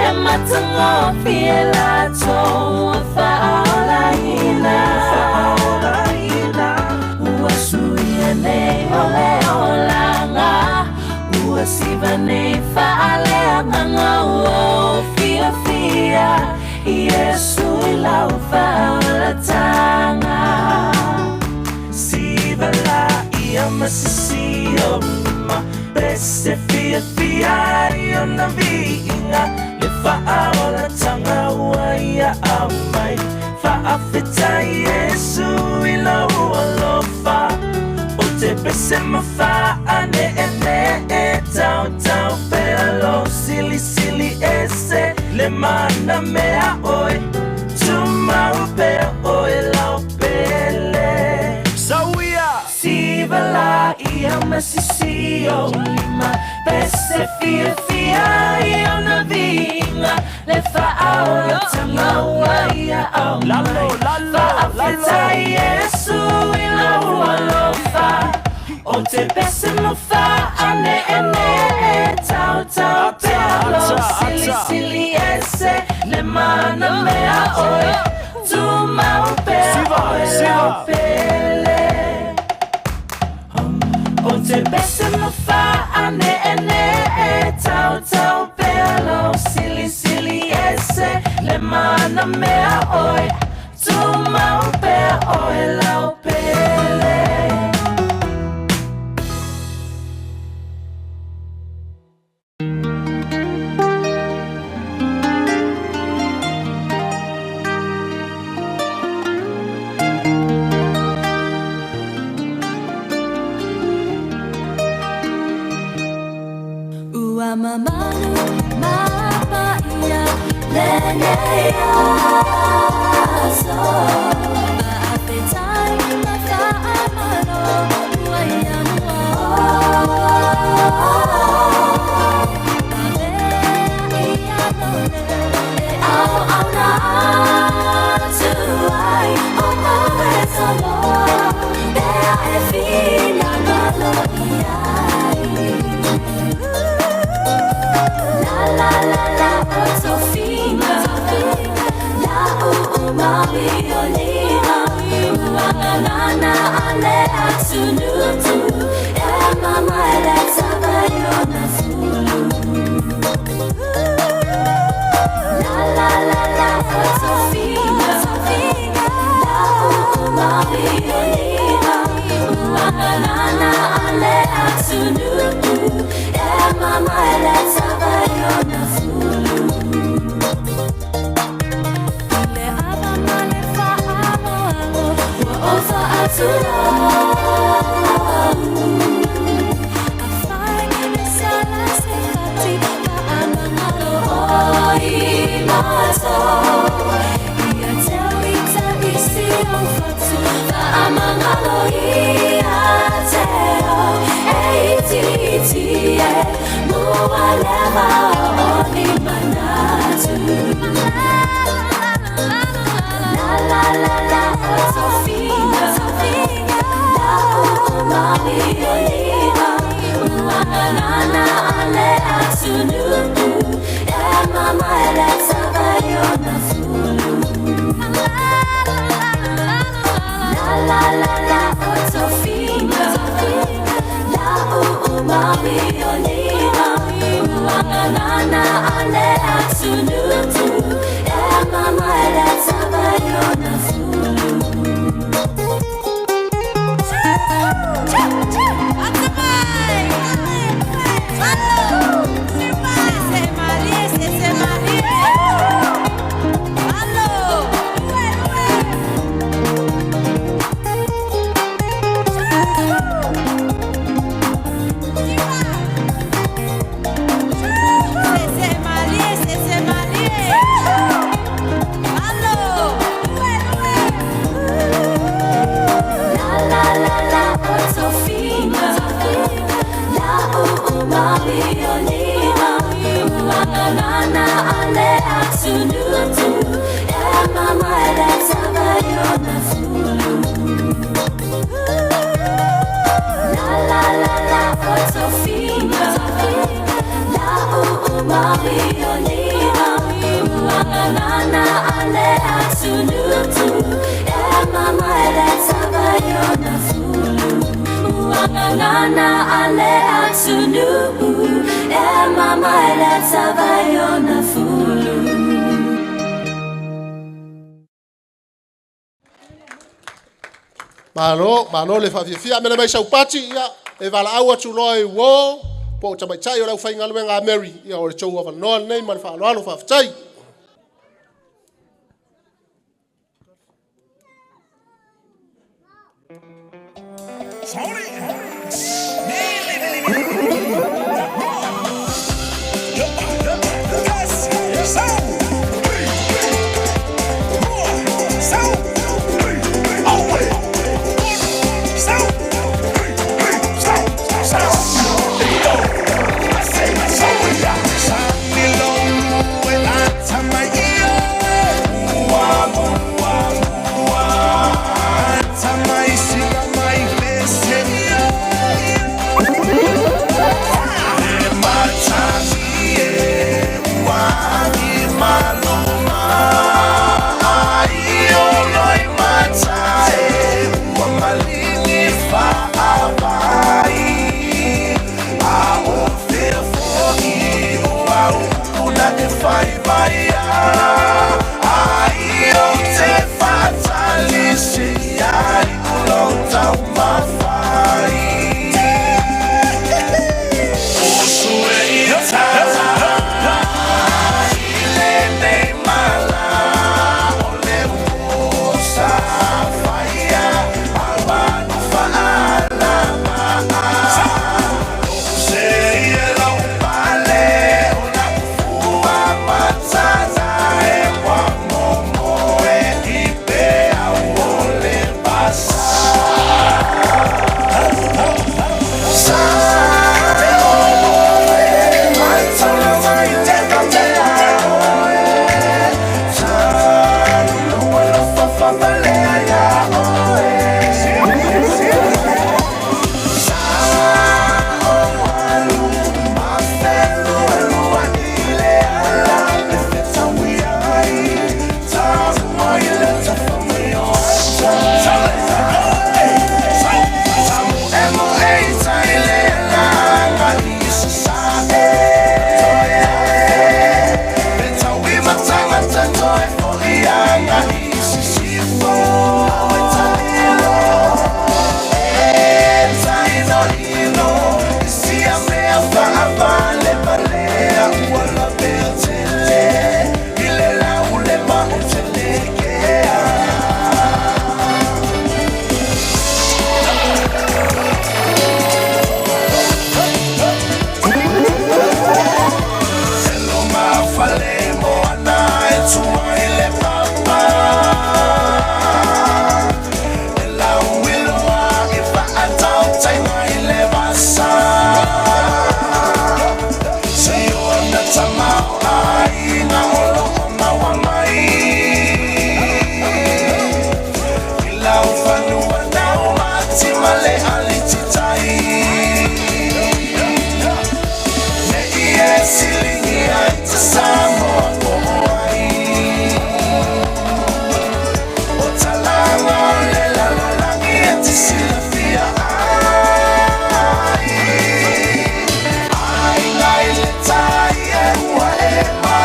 Speaker 2: e matango fiela to faola ina ua suia nei ole olanga ua siva nei faale nganga ua fia fia Yesu ilau faola tanga. Sivala ia masisio ma bese fia fia ia na vinga le faaola tanga ua ia amai faafeta Yesu ila ua lofa o te bese mafa ane ene tau tau pelo sili sili ese le mana mea oi tuma upea oi lau pele. Sivala ia masisio lima bese fia fia ia na vinga le faaola tanga ua ia amai faafeta Yesu ila ua lofa o te bese mofa ane ene tau tau pelo sili sili ese le mana mea oi tuma upea oi lau pele. O te bese mofa ane ene tau tau pelo sili sili ese le mana mea oi tuma upea oi lau pele. Mamanu mapa ia lene ia so apetai maka amano ia
Speaker 1: Malo le fafia me le mai sau pati ia e vala aua tu loi wo po ta mai tai o lau fai ngalu nga Mary ia o le chou wa no nei man fa lo fa tai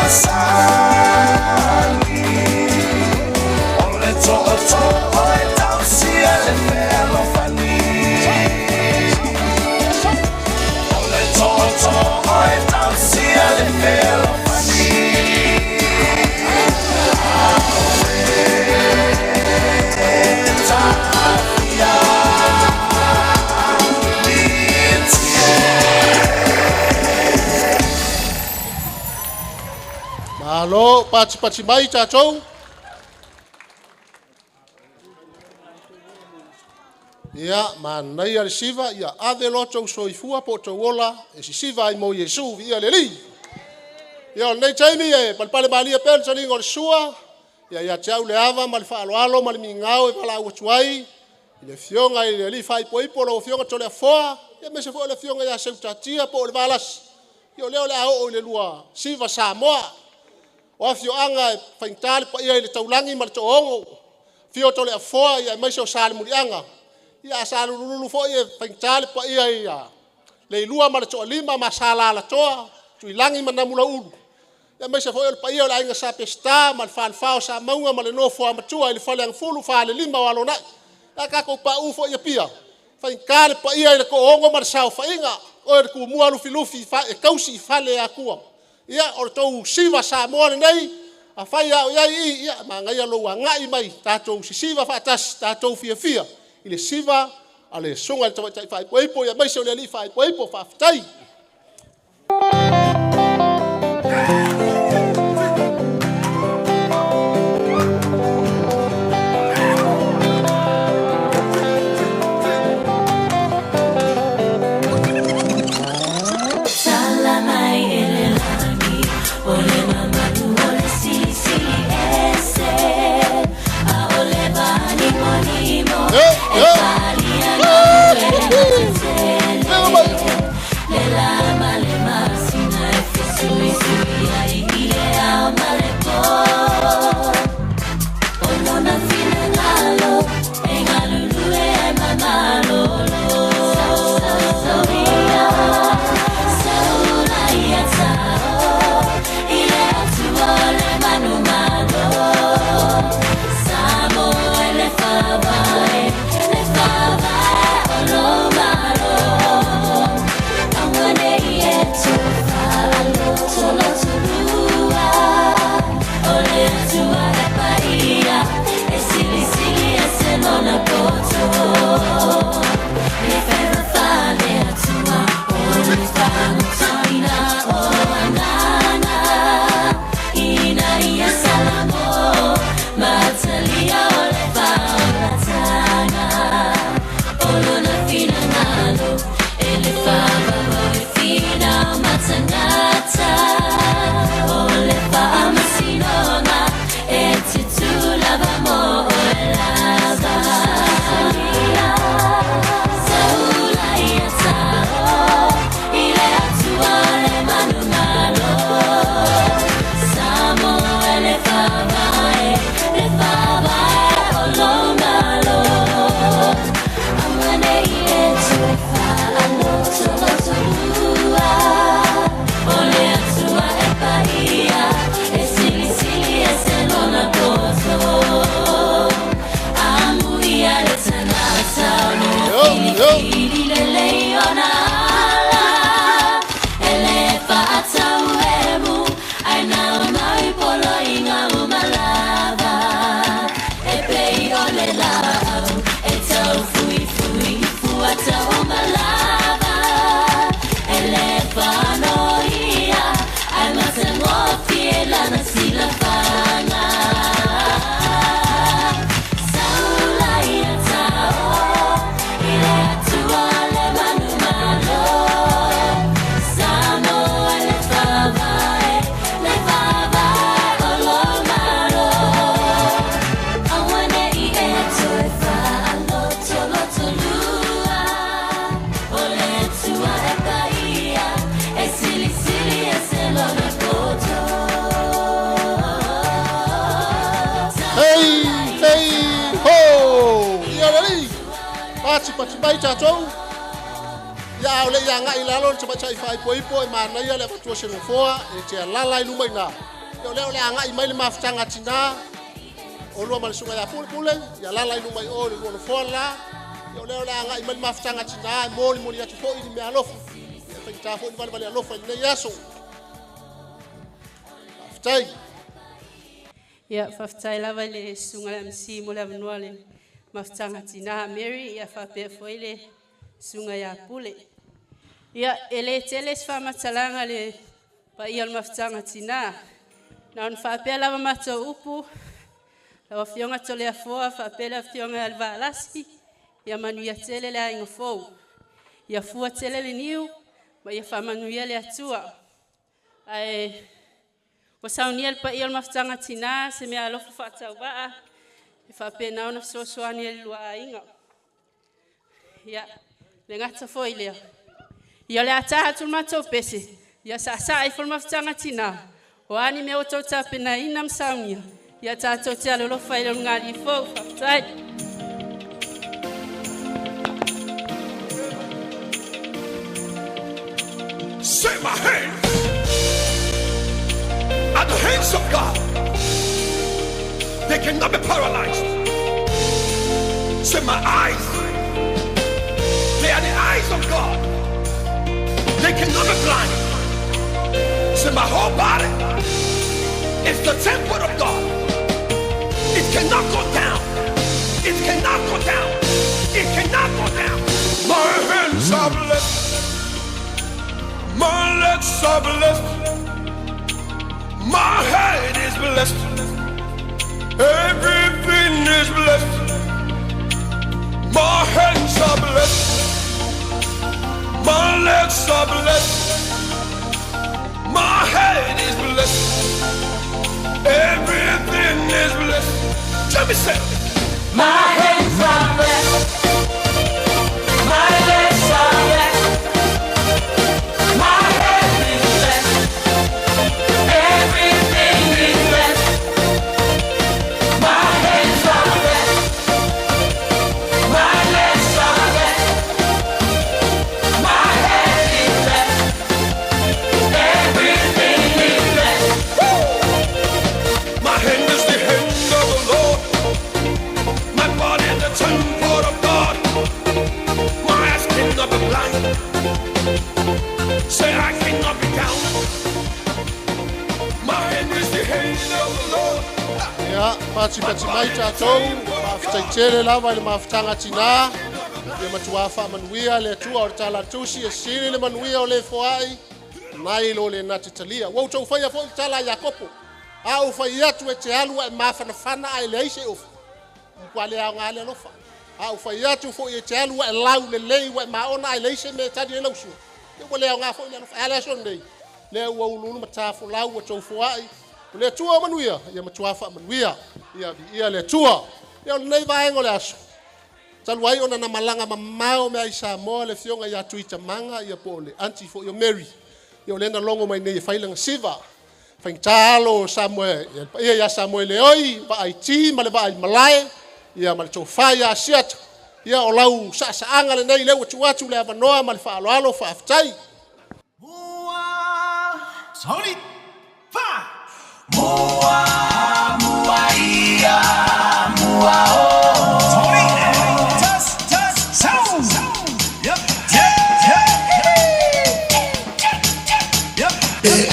Speaker 10: Sa
Speaker 1: Malo, pati mai tātou. Ia, manai ale siva, ia ave loto soifua po tau ola, e si siva i mo Yesu, ia le li. Ia nei taimi e palpale malia pel tani ngol sua, ia tau le ava, mal whaaloalo, mal mingau e pala ua tuai, i le fionga i le li fai poipo, lo fionga tole a foa, ia me se fo le fionga ia seu tatia po le valas, ia leo le ao le lua siva Samoa, o a fioanga e whaintale pa ia i le taulangi mal to ongo, fio tole a foa, ia mai seo sale murianga, ia sa lulu fo ia faintale pa ia le lua ma to lima ma sala la toa tu ilangi mana mula ulu ia me se fo ia pa ia la inga sa pesta mal fao sa maunga ma le no fo ma tua ile fale ang fulu fa le lima walo na ka ko pa u fo ia pia faintale pa ia ile ko ongo ma sa fa inga o ku mua lu filufi fa e kausi fale akua ia o to siva sa mo nei a fai ia ma ngai lo ngai mai tatou siva fa tas tatou fia ile siva ale songa tama tai fai poipo ya mai se le li fai poipo fa tai pati mai tātou. Ia ole ia ngai lalo le tapatai fai poipo e mana ia le fatua se foa e te lala i luma ina. Ia ole ngai mai le mafutanga tina. O lua ma le sunga ia pule ia lala i luma i o le lua foa la. Ia ole ngai mai le mafutanga tina mo ni atu fo i me alofa. Ia pai ta fo i vale alofa i nei aso. Mafutai.
Speaker 10: Ia fafutai lava le sunga le msi mo le avanua le mafutanga tina Mary ia fape foile sunga ia pule. Ia ele tele sfa matalanga le pa ia mafutanga tina. Na on whapea lava matou upu. Lawa fionga tole a foa, whapea fionga alva alasi. Ia manuia tele le ainga fou. Ia fua tele le niu. Ma ia whamanuia le atua. Ai, o saunia le pa ia maftanga tina, se mea alofa whaatau waa. E whapea nao na soasoani e lua inga. Ia, le ngata foi lea. Ia le ataha tu matou pese. Ia sa ai fol maftanga tina. O ani me o tau tapena ina msaunia. Ia tātou te alolofa i le ngāri fou, whaptai.
Speaker 5: Say my hands are the hands of God. They cannot be paralyzed. Say my eyes, they are the eyes of God. They cannot be blind. Say my whole body is the temple of God. It cannot go down. It cannot go down. It cannot go down. My hands are blessed. My legs are blessed. My head is blessed. Everything is blessed. My hands are blessed. My legs are blessed. My head is blessed. Everything is blessed. Tell me, say.
Speaker 2: My hands are blessed. My legs are blessed. My head is blessed. Everything is blessed. My hands are blessed. My legs are blessed. My head is blessed. Everything is blessed.
Speaker 5: My hand is the hand of the Lord. My body the temple of God. My eyes cannot be blind. Say I cannot be down. My hand is the hand of the Lord.
Speaker 1: Ia, pati mai tātou, mawhitaitere lava i le mawhitanga tina, ia matua whamanuia le atua o le tala tusi, e siri le manuia o le foai, nai lo le nati talia. Wau tau whaia fo i tala Iakopo, a u whai atu e te alua e mawhanawhana ai le aise ofu, mpua le au ngā le alofa. A u whai atu fo i te alua e lau le lei wa e maona ai le aise me tadi e lausua. Ia le au ngā fo i le alofa, ale aso nei, le ua ulunu matafo lau a tau foai, le tua manuia, ia matuafa manuia, ia le tua, ia nei vaengo le aso. Taluai ona na malanga mamao me aisa moa le fionga ia tuita manga, ia po le anti fo ia Mary, ia le na longo mai nei failanga siva, faintalo Samuel, ia Samuel le oi, ba ai ti, ma le ba ai malae, ia ma le tofai a siata, ia o lau saanga le nei leu atu le avanoa ma le faaloalo faaftai.
Speaker 11: Tony, fine. Mua, mua, ia, mua, oh. Tony, sound. Yep, yep.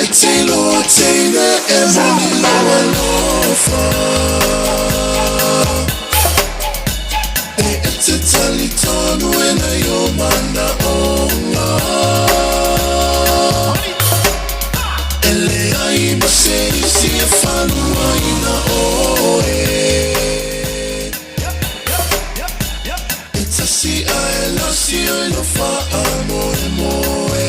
Speaker 12: Etilo, Tina, Emily, Lofa. Etitali, Ton, when I yomanda, oh, Ima sei si e fanua ina oe. It's a si a ela si o ino fa amore moe.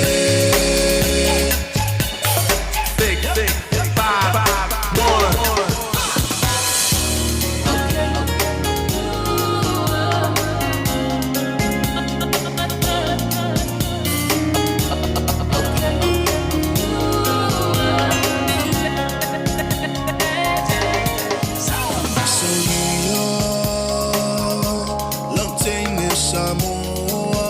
Speaker 11: Big, 5, 1.
Speaker 12: Samoa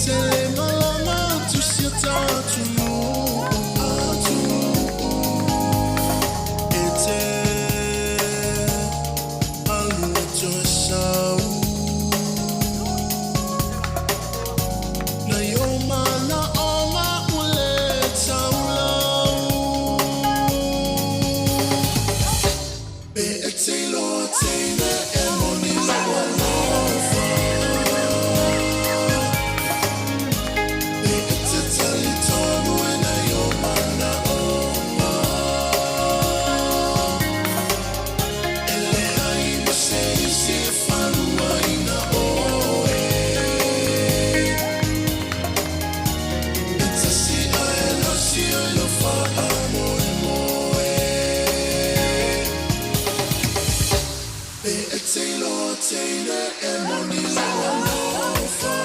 Speaker 12: tele malama tu siata tu ete alu joshau na yoma na oma ule taulau be ete lo tene emoni lawa lofa be ete tali tonu na yoma na oma ele ai se se falua ina oe it's a see I love see I love more more be ete lo tene emoni lawa lofa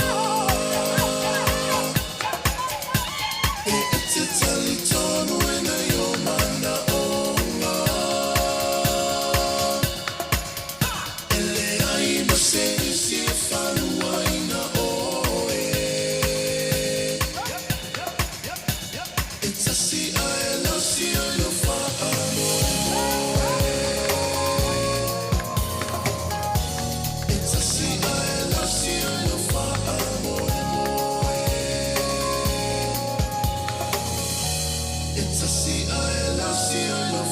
Speaker 12: be ete tali tonu na yoma na oma ele ai se se falua ina oe it's a see I love see I love it's a see I love see I love it's a see I love see I love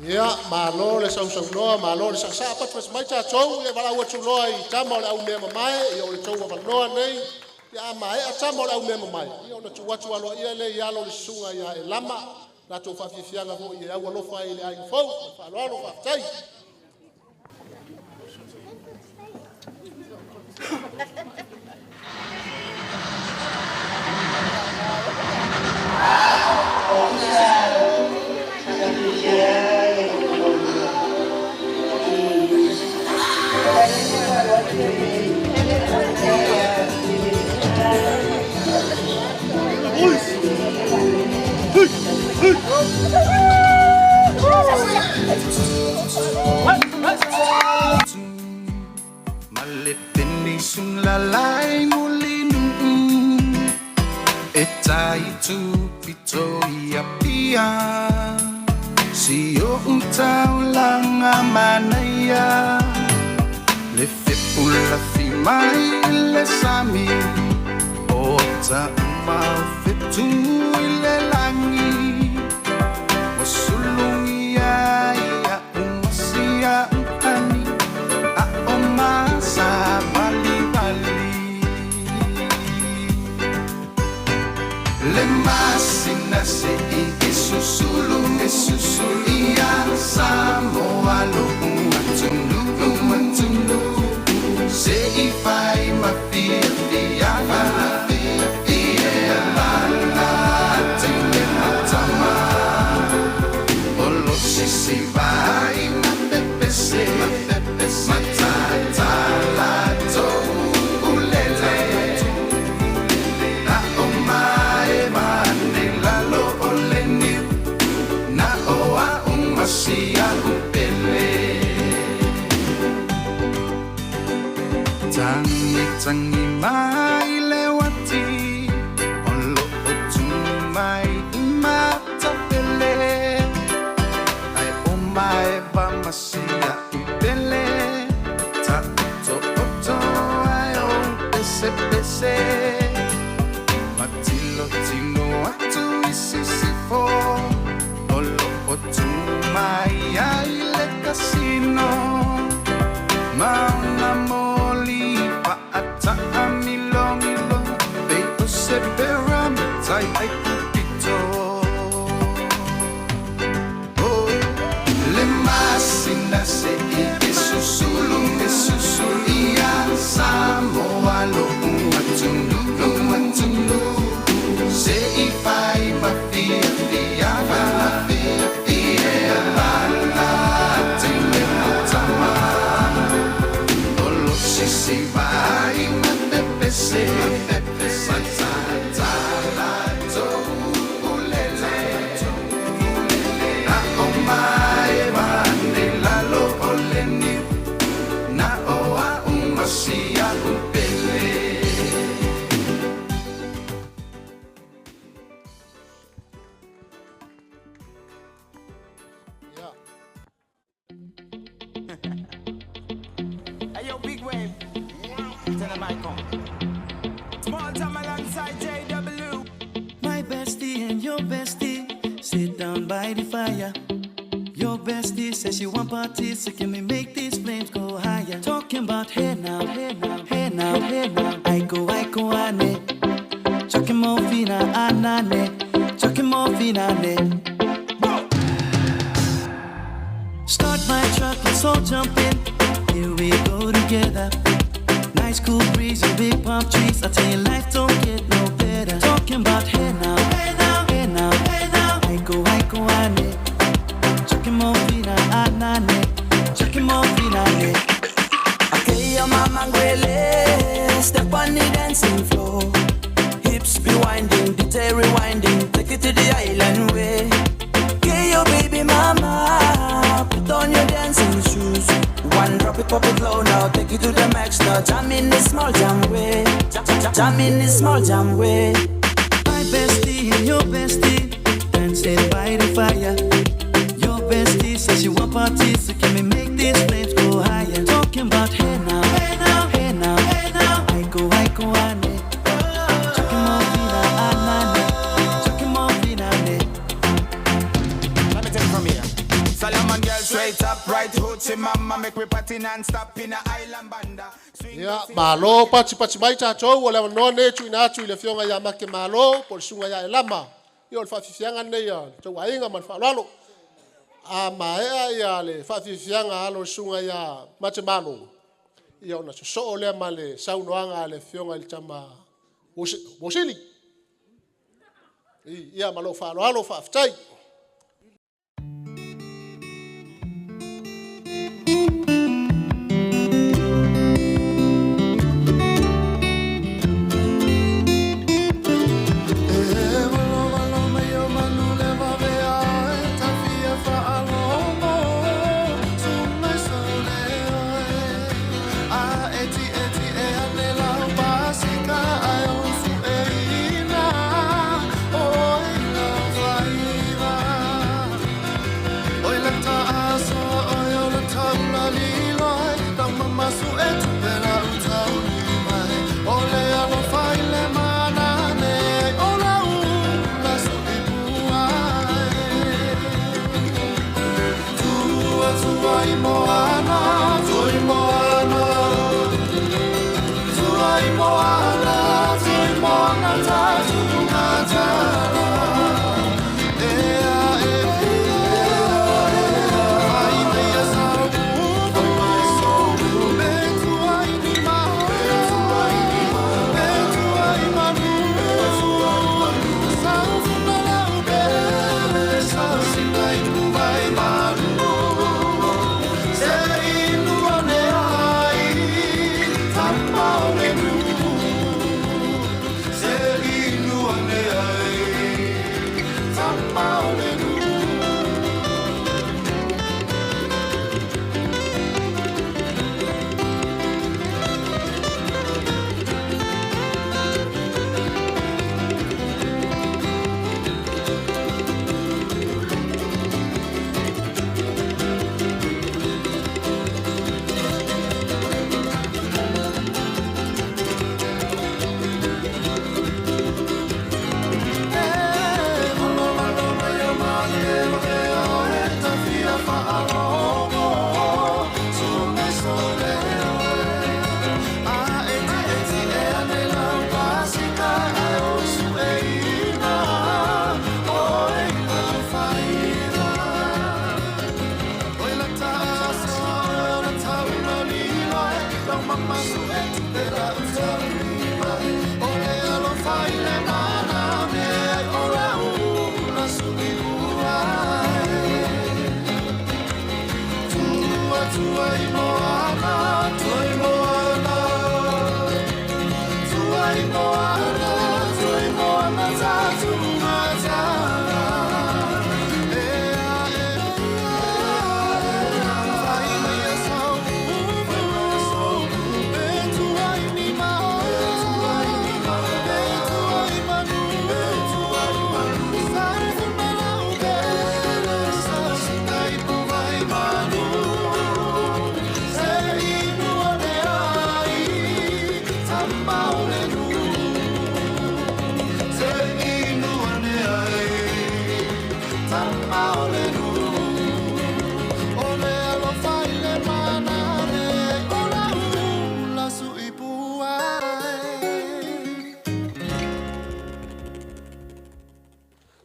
Speaker 1: ia malo le sau loa malo le sa pat fes mai cha chou e wala wa chuloa I tamo le au me mai I o le chou wa noa nei ia mai a tamo le au me mai I o na chua chua lo ia le ia lo le sunga ia e lama na to fa fianga ho ia wa lo fa ile ai fo fa lo fa tai
Speaker 11: Malipini sun lalai ngulinu etai tu pito ia pia sio utau langa manaya le fepula fi mai le sami ota ma fetu le langi mosulungi ya umasia ani a oma sa bali bali le masina se I susulu ia samoa lo umatunu se I fai ma fia ia la tene matama olo si vai ma pepese matata la to ulele na omae mane la lo oleni na oa umasia upele tangi mai lewati olo otu mai imata pele ai omae ba masia upele ta to ai o pese matilo tino atu isisifo olo otu mai ai le casino mauna moli pa ata amilongilo pe o se peram tai ai pupito oh le masina se I susulu ia samoa lo umatunu se I fai ma fia ia la tene matama
Speaker 13: Yo, big wave. Tell them I come. Small time alongside JW.
Speaker 14: My bestie and your bestie sit down by the fire. Your bestie says she want parties, so can we make these flames go higher? Talking about hey now, hey now, hey now, hey now. I go, ane. Chucking more fina, anane. Chucking more fina, ane. Start my truck, let's all jump in. Here we go together. Nice cool breeze and big palm trees. I tell you, life don't get no better. Talking about hey now, hey now, hey now, hey now. I go, ane. Chucking more fina, anane. Chucking more fina, ane.
Speaker 13: Okay, your mama gwele. Step on the dancing floor. Hips be winding, detail rewinding. Take it to the island way. Okay, your baby mama. Put on your dancing shoes. One drop it, pop it low now. Take it to the max now. Jam in this small jam way. Jam in this small jam way.
Speaker 14: My bestie and your bestie dancing by the fire. Your bestie says she want parties, so can we make these flames go higher? Talking about hey now, hey now, hey now, hey now. I go, ane. Chucking more fina, anane. Chucking more fina, ane.
Speaker 13: Let me take it from here. Solomon girl straight up, right hoochie mama. Make we party non-stop in a island banda.
Speaker 1: Ya, malo pachi mai tatou o le no ne tu ina tu le fionga ya make malo por sunga ya lama. Yo fa fianga nei ya, to ainga man fa lalo. A mai ya le fa fianga alo sunga ya mate malo. Yo na so le male saunoanga le fionga le chama. Bosili. Ya malo fa lalo fa ftai.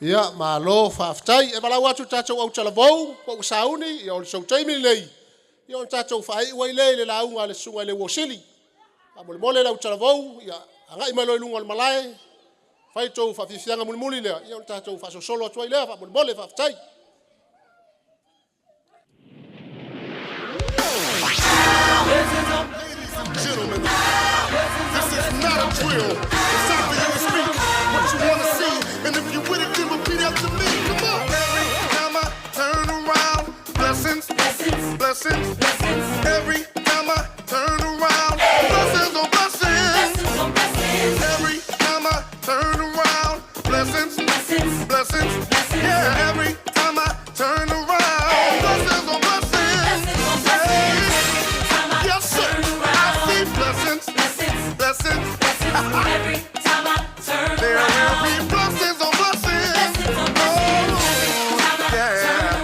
Speaker 1: Ia, malo whaafitai, e malau atu tātou au talavou, po usauni, ia o le sau taimi nei. Ia o tātou whaai ua ile le launga le sunga le wosili. A mole mole lau talavou, ia angai malo ilunga le malae, whai tau whawhiwhianga muli muli lea, ia o tātou whasosolo atua i lea, wha mole mole whaafitai.
Speaker 12: Gentlemen, this is not a drill. It's time for you to speak what you want to see. And if you with it, then repeat after me. Come on. Every time I turn around, blessings, blessings, blessings, blessings. Every time I turn around, blessings on blessings, blessings on blessings. Every time I turn around, blessings, blessings, blessings, blessings. Yeah, every time I turn around, blessings on blessings, blessings on blessings. Yes, sir. Blessings, blessings, blessings, blessings. Every time I turn there around, will be blessings on blessings. Blessings on blessings. Oh, yeah.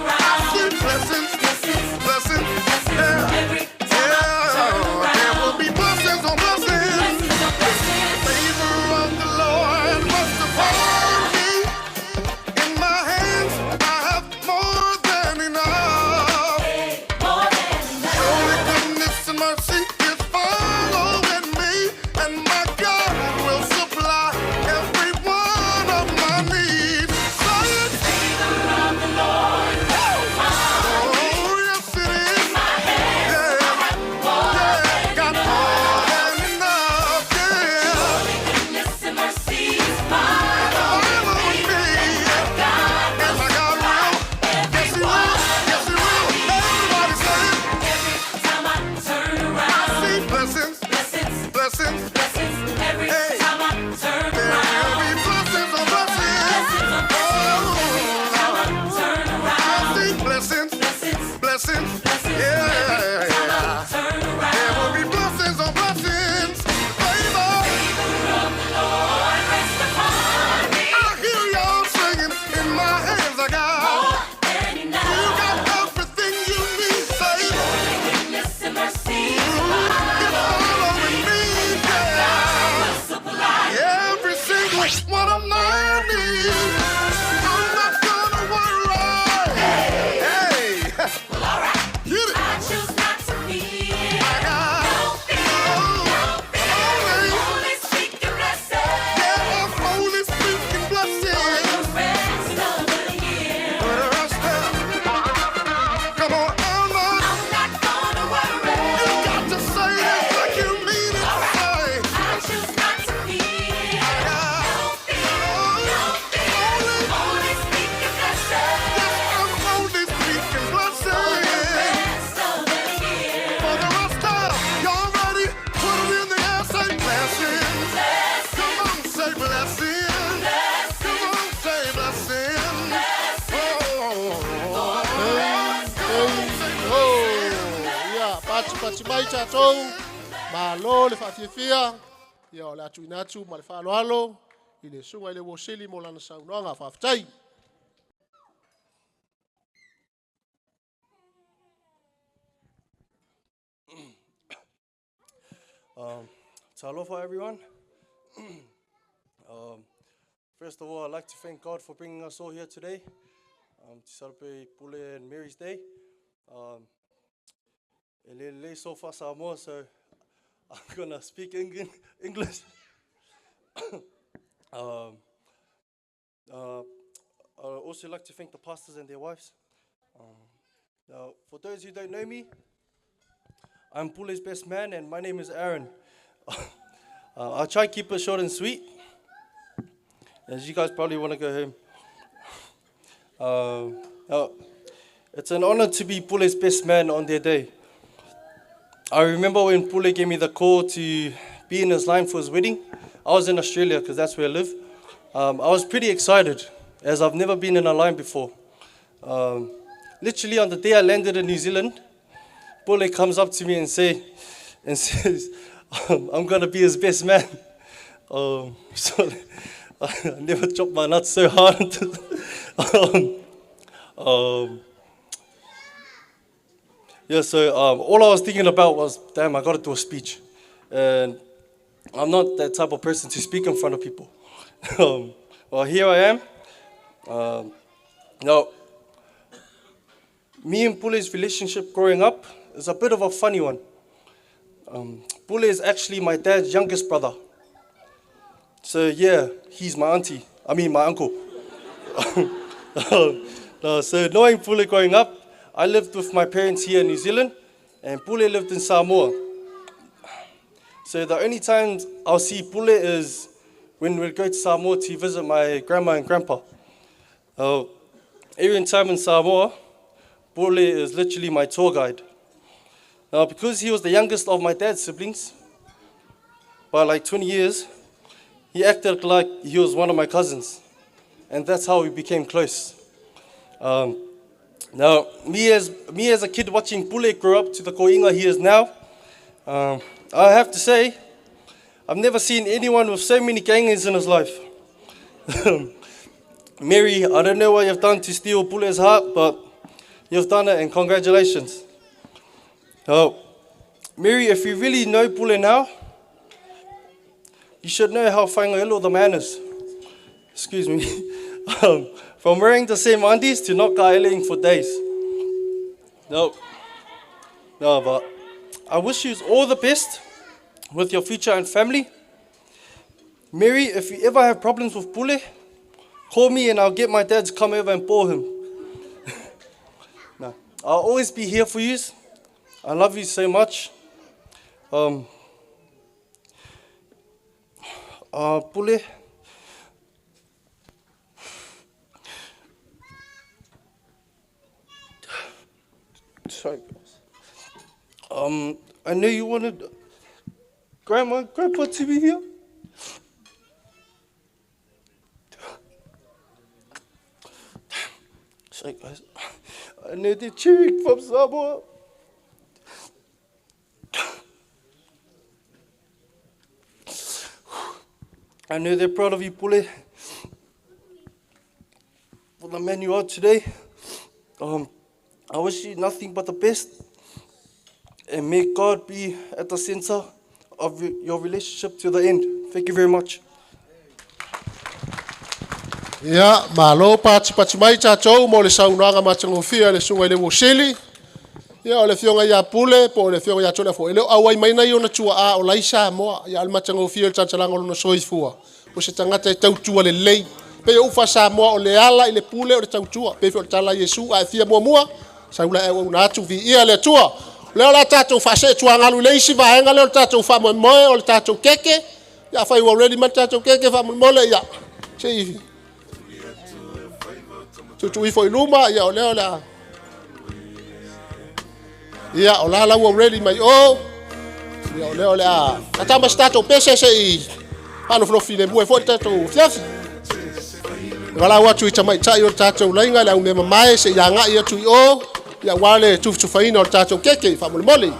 Speaker 12: I see blessings, blessings, blessings, blessings. Yeah. Every time I turn around, there will be blessings on blessings. Blessings on blessings. Favor of the Lord must upon me. In my hands, I have more than enough. More than enough. Surely goodness and mercy.
Speaker 1: Mai tātou, malo le whawhiawhia, ia o le atu inatu, ma le whaaloalo, i le sunga i le wosili mo lana saunoanga whawhitai.
Speaker 15: Talofa, everyone. First of all, I'd like to thank God for bringing us all here today to celebrate Pule and Mary's Day. So far, Samoa, so I'm gonna speak English. I'd also like to thank the pastors and their wives. Now, for those who don't know me, I'm Pule's best man, and my name is Aaron. I'll try to keep it short and sweet, as you guys probably want to go home. It's an honor to be Pule's best man on their day. I remember when Pule gave me the call to be in his line for his wedding. I was in Australia because that's where I live. I was pretty excited as I've never been in a line before. Literally on the day I landed in New Zealand, Pule comes up to me and says, I'm going to be his best man. So I never chopped my nuts so hard. Yeah, so all I was thinking about was, damn, I got to do a speech. And I'm not that type of person to speak in front of people. Well, here I am. Now, me and Pule's relationship growing up is a bit of a funny one. Pule is actually my dad's youngest brother. So yeah, he's my my uncle. So knowing Pule growing up, I lived with my parents here in New Zealand, and Pule lived in Samoa. So the only times I'll see Pule is when we go to Samoa to visit my grandma and grandpa. Every time in Samoa, Pule is literally my tour guide. Now, because he was the youngest of my dad's siblings, by like 20 years, he acted like he was one of my cousins. And that's how we became close. Now, me as a kid watching Pule grow up to the koinga he is now, I have to say, I've never seen anyone with so many gangers in his life. Mary, I don't know what you've done to steal Pule's heart, but you've done it, and congratulations. Mary, if you really know Pule now, you should know how whaingaelo the man is. Excuse me. From wearing the same undies to not kailing for days. No, but I wish you all the best with your future and family. Mary, if you ever have problems with Pule, call me and I'll get my dad to come over and bore him. No, I'll always be here for you. I love you so much. Pule, sorry guys. I know you wanted Grandma and Grandpa to be here. Sorry guys. I know they're cheering from Samoa. I know they're proud of you, Pule, for the man you are today. I wish you nothing but the best, and may God be at the center of your relationship to the end. Thank you very much.
Speaker 1: Ia, malo pati mai tātou mo le saunaga matangofia le sunga le moseli. Ia o le fionga ia Pule po le fionga ia tole fo. Ele au ai mai nai ona tua a o laisa mo ia al matangofia le tatalango no soifua. O se tangata e tautua le lei. Pe o fa sa mo o le ala i le Pule o le tautua. Pe fo tala Yesu a fia mua. Saula e o na tu vi ia le tua. Le ola tātou fa se tua ngalu le isi va enga le tātou fa mo o le tātou keke. Ia fa i already man tātou keke fa mo le ia. Se ifi. Tu foi luma ia ole ola. Ia ola la already mai o. Ia ole ola. Ata ma stato pese se I. Pano flo fine bue foi tato fiafi. Wala wa tu mai tai o tato lainga la me mai se ia nga ia tu o. Ia wale tu faina o tato keke fa mo mole.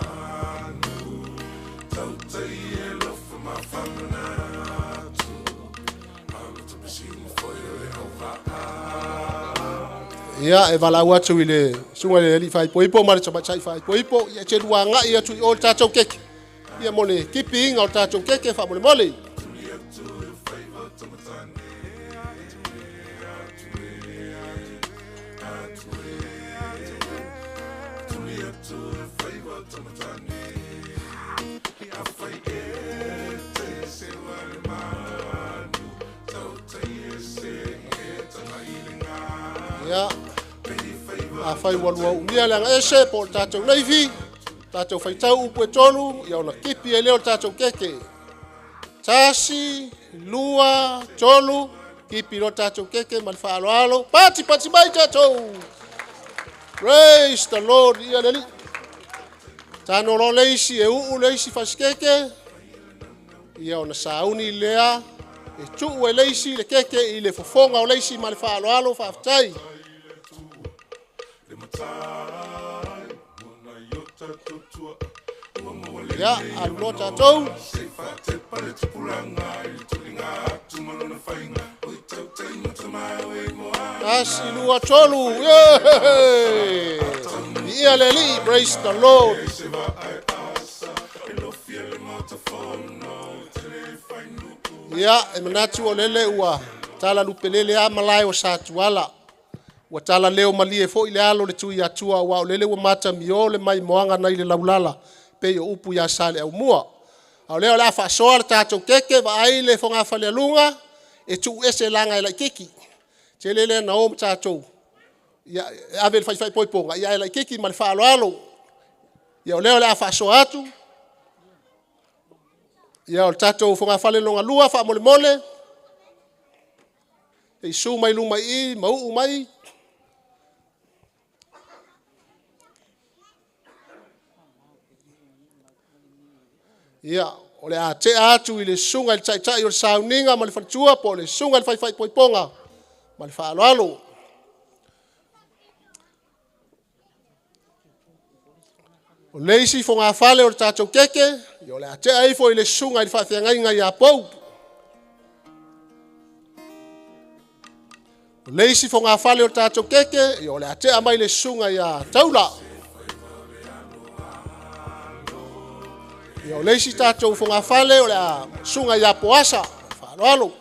Speaker 1: Ia e vala watu ile sunga le li fai poipo mari chama chai fai poipo ia che duanga ia tu o tatou keke ia mole keeping o tatou keke fa mole mole ia a fai walua unia langa ese po tatou leifi tatou fai tau upu e tolu ia ona kipi e leo tatou keke tasi lua tolu kipi lo tatou keke man faaloalo pati mai tatou. Praise the Lord ia leli tano lo leisi e uu leisi faskeke ia ona sauni lea e tuu e leisi le keke I le fofonga o leisi man faaloalo faaftai. Ya, alulo tatou. Asi lua tolu. Ia leli, praise the Lord. Ya, e manatu o lele ua. tala lupelele a malai o sa tuala. Wa tala leo malie fo ile alo le tui atua wa o lele wa mata miole mai moanga na ile laulala pe o upu ya sale au mua. Au leo la fa soa le tatou keke va aile fo nga fale lunga e tu ese langa ila kiki. Te lele na o tatou. Ya ave le fai poi ponga ya ila kiki mal fa alo. Ya o leo la fa soa atu. Ya o tatou fo nga fale longa lua fa mole mole. E su mai luma I mau mai. Ia, o le a te atu I le sunga I le tai o le sauninga ma le whanatua po le sunga le fai poiponga ma le whaaloalo. O leisi fo ngā whale o le tātou keke, I o le a te aifo I le sunga I le whawhiangainga I a pou. O leisi fo ngā whale o le tātou keke, I o le a te amai le sunga I a taula. Ia o leisi tātou fo ngā whale o le a sunga I a poasa, whaaloalo.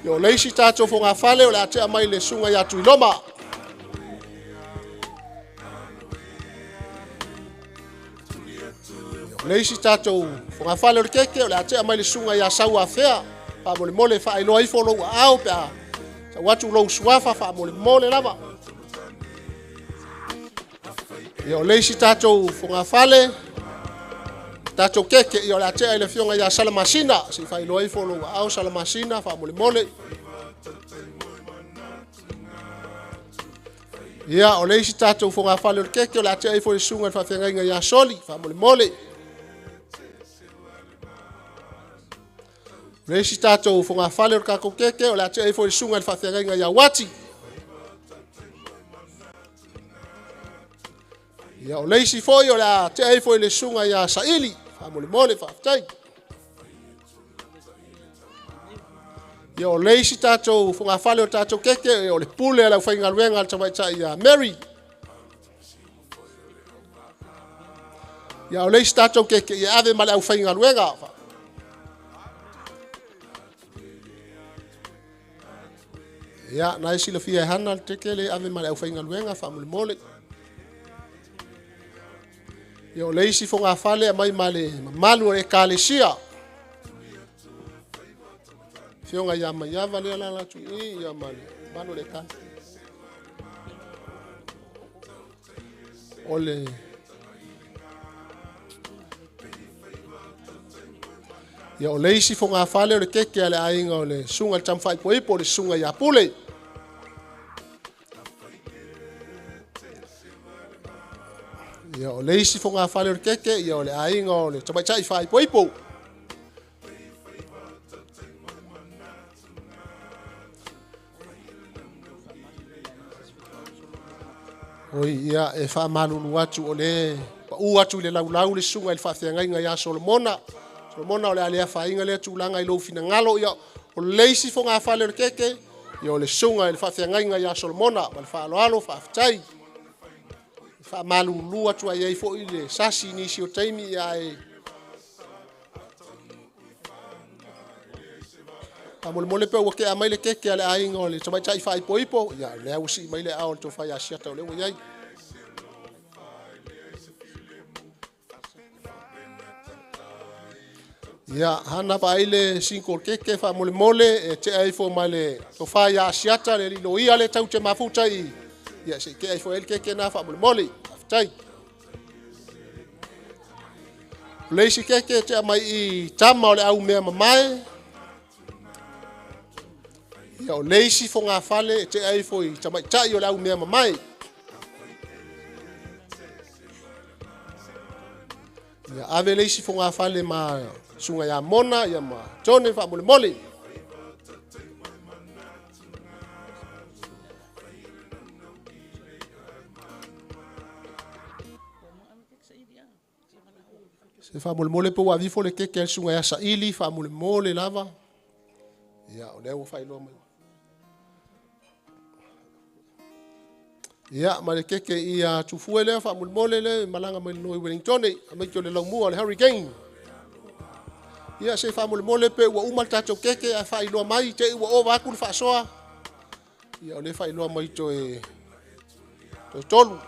Speaker 1: Ia o leisi tātou fo ngā whale o le a te amai le sunga I a tuiloma. Ia o leisi tātou fo ngā whale o le keke o le a te amai le sunga I a saua whea, wha mole mole wha iloa I fo lou au pe a sa watu lou suafa wha mole mole lava. Ia o leisi tātou fo ngā whale, tātou keke I o le atea I le fionga I a salamasina, si whai loa I wholo au salamasina, wha mole mole. Ia o leisi tātou fo ngā whale o le keke o le atea I whole sunga I whawhengainga I a soli, wha mole mole. Leisi tātou fo ngā whale o le kako keke o le atea I whole sunga I whawhengainga I a wati. Ia o leisi foi o la te ai foi le sunga ia saili, fa mole mole fa tai. Ia o leisi tātou funga fale o tātou keke o le pule ala whainga luenga al tawaitai ia Mary. Ia o leisi tātou keke ia ave male au whainga luenga. Ia na isi le fia hana te kele ave male au whainga luenga fa mole mole. Ia o leisi fo ngā whale a mai male malu o e kālesia. Fionga ia mai awa lea lala tu ia male malu le kāle. Ole. Ia o leisi fo ngā whale o le keke ale ainga o le sunga le tamwhai po ipo le sunga ia pule. Ia o leisi fo ngā whale o keke, ia o le ainga o le tamaitai whai poipo. Oi, ia e wha malulu atu o le, pa u atu le laulau le sunga i le whawhiangainga ia Solomona. Solomona o le alea whainga le tūlanga I lo fina ngalo, ia o leisi fo ngā whale o keke, ia o le sunga I le whawhiangainga ia Solomona, ma le whaaloalo whawhitai. Fa malu lua tu ai fo ile sasi ni si o taimi ai amol mole pe o ke a mai le keke ale ai ngole so mai tai fai poipo ya le au si mai le au to fai a siata o le o yai ya hana pa ile sinko keke fa mole mole e te ai fo mai le to fai a siata le lo ia le tau te mafuta I ya se ke ai fo el keke na fa mole mole tai leisi keke te mai I tama o le au mea mamae ia o leisi fo ngā whale te ai fo I tamai tai o le au mea mamae ia ave leisi fo ngā whale ma sunga ia mona ia ma tone fa mole mole se fa mole mole po wa vi fo le keke al sunga ia saili fa mole mole lava ia o le o fa ilo mai ia ma le keke ia tufuele fa mole mole le malanga mai no Wellington mai ke le longu le hurricane Ia se whamole pe ua umal tatou keke a whailoa mai te ua o waku le whaasoa. Ia o le whailoa mai to e tolu.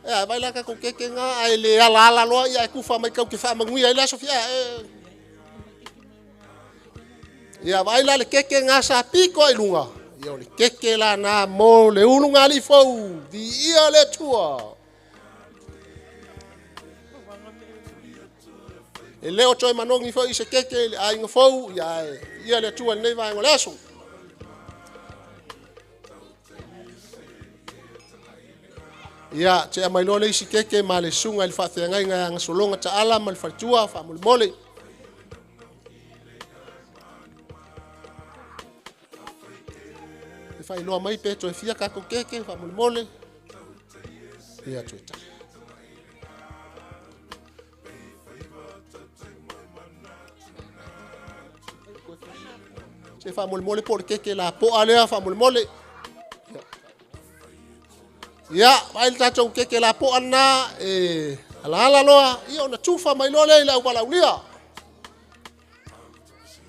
Speaker 1: Ia vai laka ko keke ngā ai le ala loa ia e kuwha mai kau ke whaamangui ai la sofia. Ia vai la le keke ngā sa piko ai lunga. Ia o le keke la nā mo le ulunga li fau. Di ia le tua. E leo toi manongi fo i se keke ai nga fau ia le tua nei vai ngole aso. Ia te mai no le si keke ma le sunga le faafea ngai nga solonga ta ala ma le fatua fa mo mole. E fai loa mai pe to e fia ka ko keke fa mo mole. Ia tuita. Se fa mole por keke la po alea fa mole. Ya, vai tatou keke la po ana ala loa ia ona tufa mai lo le la wala ulia.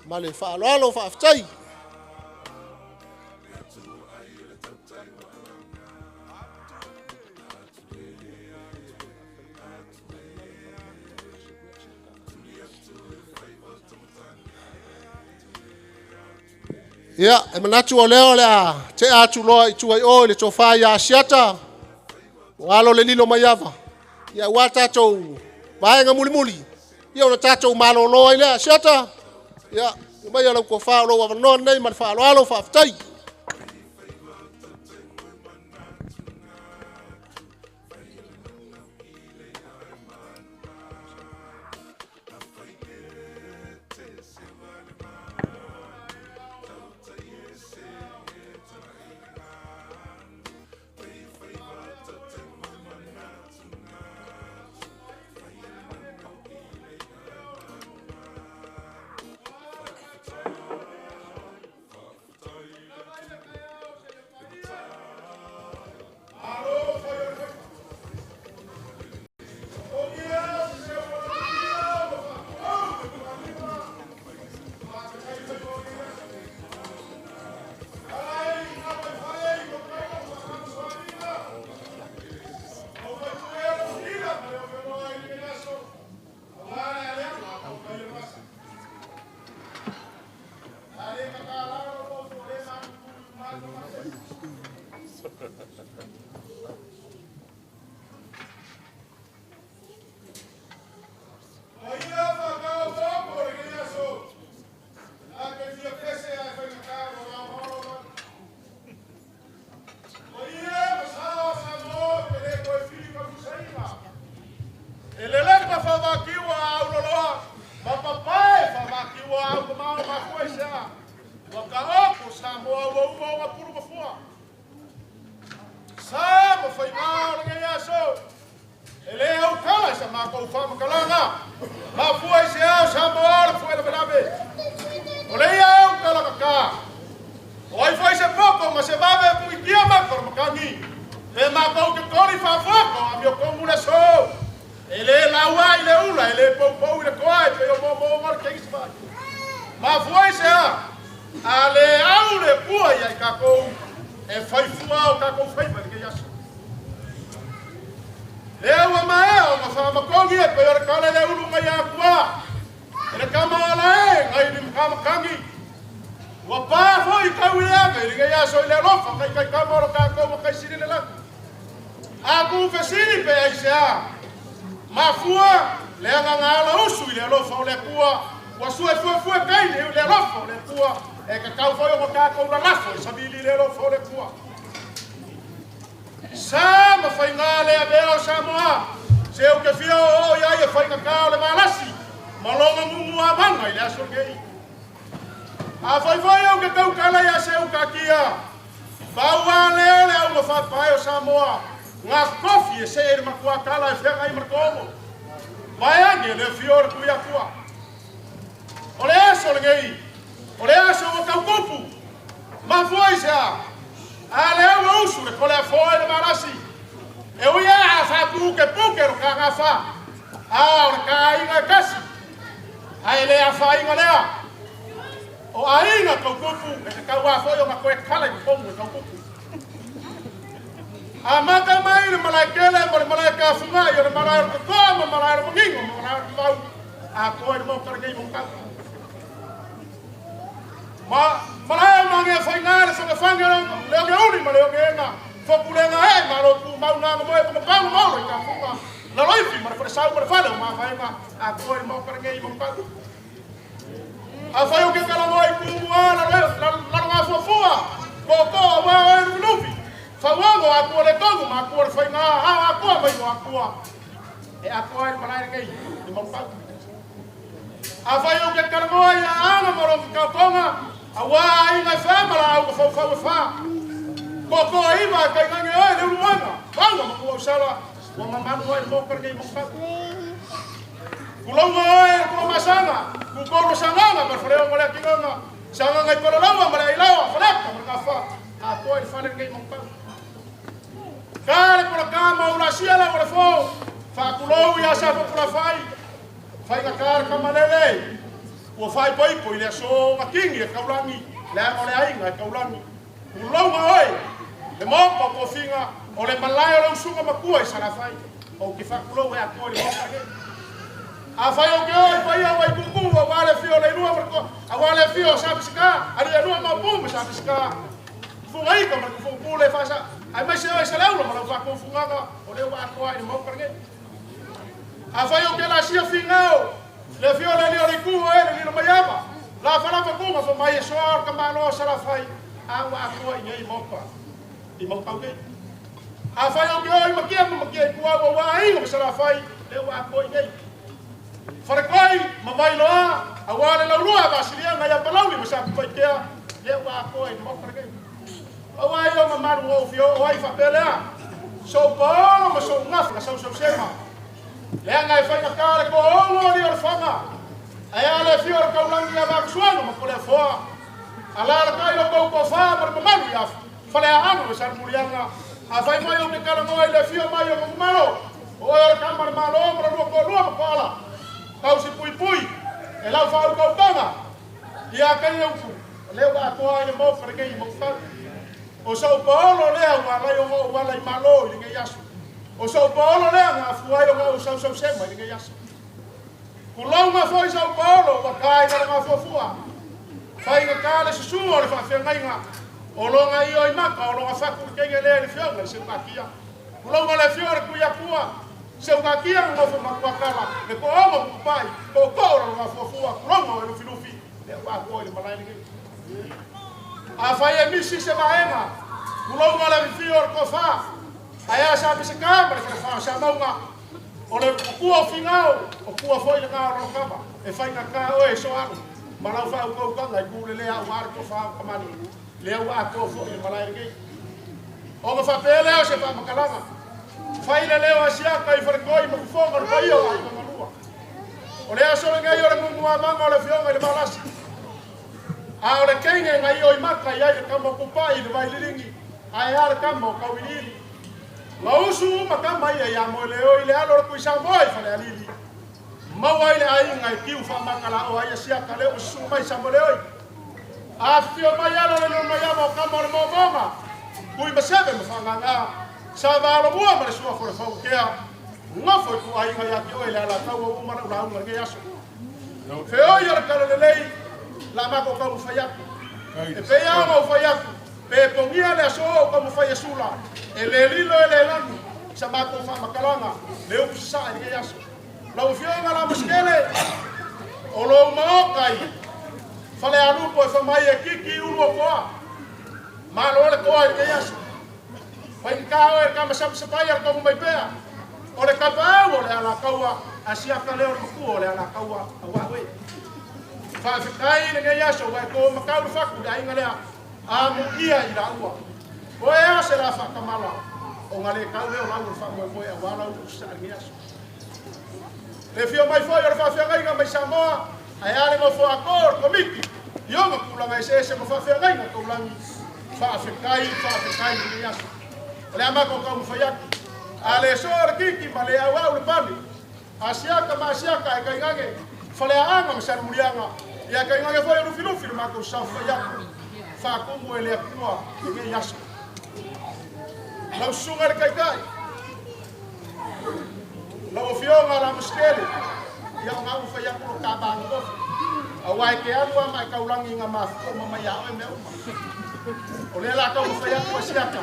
Speaker 1: Male fa lo fa aftai. Ya, e manatu o leo lea te atu loa i tuai o le tofa ia asiata. O alo le lilo mai ava. Ia ua tatou vaenga muli. Ia ona tatou malo loa i lea asiata. Ia, mai alau ko wha lo wavanoa nei man wha alo wha aftai. Ai le a whainga lea. O ainga kau kupu, e kau a whoi o ma koe kala i pongu e kau kupu. A maka mai le malai kele, mo le malai ka whungai, o le malai o kakoa, mo malai o mangingo, mo malai o mau. A koe le mo karakei mo kau. Malai o mange whainga le whangawhanga leo ke uni, ma leo ke enga. Whakurenga e, ma lo ku mau nganga moe, pa pāma mauro i ka whunga. La loifi, ma le whare sau, ma le whale o ma whainga. A koe le mo karakei mo kau. A whai o ke kalango i kumua, la ngā fuafua. Ko a wā o e runupi. Whawango a kua le tongu, ma kua le whainga, a kua mai o a kua. E a kua e malai kei, i mau pau. A whai o ke kalango i a anga maro ki kautonga, a wā i ngai whamara au ka whau e wha. Ko a iwa kai ngange oe le uruanga. Wanga ma kua usala, wa mamanu oe mo kare kei mau pau. Kulonga oe kua masanga, kukoro sanganga, ma whaleo ngole a kingonga. Sanganga i kora laua, ma le ilaua, whaleka, ma ka wha. A koe i whale kei mau pau. Kare kora kama ura siala kora fo. Whakulou i asa kora whai. Whai ka kare kamalele. Ua whai poipo i le aso ngā kingi e kaulangi. Le ama le ainga e kaulangi. Kulonga oi. Le mopa ko whinga. O le malai o le usunga makua i sara whai. O ki whakulou e a koe le mopa ke. A whai o ke oi pai au ai kuku. A wale fio le inua marko. A wale fio sa pisika. Ari anua mapume sa pisika. Fungai ka marko fungkule fasa. Ai mai se oi se leula ma lau whako fungaga o leo wa koa i mau karenge. A whai o ke la sia whingao, le fio le lio le kuho e le lino mai ama. La whanapa kunga wha mai e soar ka mano sara whai, a wa koa i ngei mopa, i mau pau kei. A whai o ke oi makia ma makia i kua wa wa ingo ma sara whai, le wa koa i ngei. Wharekoi ma mai loa, a wa le laulua wa siria ngai a palauni ma sa kupai kea, le wa koa i mau karenge. O ai o mamaru o fio o ai whapelea. So paolo ma so ngafu na sau sema. Lea ngai whaina kare ko ongo ni or whanga. Ai ale fio or kaulangi a waksuano ma kule foa. Alara kai o kou ko wha mar mamaru i afu. Whale a anu e sar murianga. A whai mai o me karango ai le fio mai o mamaro. O or kamar malo mara rua ko rua ma koala. Kau si pui pui. E lau whau kau tanga. Ia kai uku. Leo a koa i mo wharekei mo whau. O Sao Paulo lea ngā lai o ngā wala i malo i ngai yasu. O Sao Paulo lea ngā fuai o ngā usau sau sema i ngai yasu. Kulau ngā fo i Sao Paulo, wa kai ngā ngā fuafua. Whai ngā kāle susu o le whawhia ngai ngā. O lo ngā i o i maka, o lo ngā whaku kenge lea ni whionga i seu ngā kia. Kulau ngā le whiore kuia kua. Seu ngā kia ngā fu makua kala. Le ko ongo kupai, ko kora ngā fuafua. Kulau ngā lufi lufi. Le wā kua i le malai ni ngai. A whai e misi se maenga. Kulou ngā lewi whio or ko wha. Ai a sa pise kāmare kare wha sa maunga. O le kua o whingao. O kua whoi le ngā ro kama. E whai ngā kā oe so anu. Malau wha au kanga i kūle lea au are ko wha kamani. Lea ua a kua whoi le malai regi. O ngā whapea leo se wha makalanga. Whai le leo a siaka i wharekoi ma kufonga le pai o ai mangalua. O lea so ngai o le mungua manga o le whionga i le malasi. A o le kenge ngai o i maka i ai le kama kupai le vai liringi. Ai a le kama o kauiriri. La usu ma kama ia ia mo le o i le alo kui sa moi fa le alili. Mau ai le ai ngai kiu fa makala o ai asia ka le usu mai sa mo le oi. A fio mai alo le no mai amo kama le momonga. Kui ma sebe ma fa nganga. Sa va alo mua ma le sua fo le fau kea. Ngafo ku ai ngai aki o i le ala tau o umara ula unga ngai aso. Fe oi ala kala le lei. La mako ka mu fayaku. E pe ia mo fayaku. Pe pongia le aso ka mu fayasula. E le lilo e le lanu. Sa mako fa makalanga. Le upu sa i ngai aso. La ufionga la muskele. O lo maokai. Fale alupo e fa mai e kiki ulo koa. Ma lo le koa i ngai aso. Pai kao e kama sapai al komu mai pea. O le kapau o le ala kaua. Asia ka leo ruku o le ala kaua. Awa wei. Whawhikai ni ngai aso, wai ko makauru whaku da inga lea a mukia i la ua. O e a se la whakamala, o ngā le kau leo lau whamoe moe a wālau usa ngai aso. Le whio mai whoi o le whawhiangai ngā mai Samoa, ai ale mo wha akor komiki, i onga kulanga i se mo whawhiangai ngā kaulangi, whawhikai ni ngai aso. O le amako kau mwhaiaki, a le soa le kiki ma le au au le pani, a siaka ma siaka e kai ngange, Whaleaanga ma sana murianga. Ia kai ngai foi rufi ma ko sa fa ya. Fa ko mo ele kua nge yaso. Lau sunga kai. Lau fionga la muskele. Ia ngau fa ya ko ka ba ngo. Awai ke anu mai ka ulangi nga ma ko ma ya o me. O le la ka fa ya ko siaka.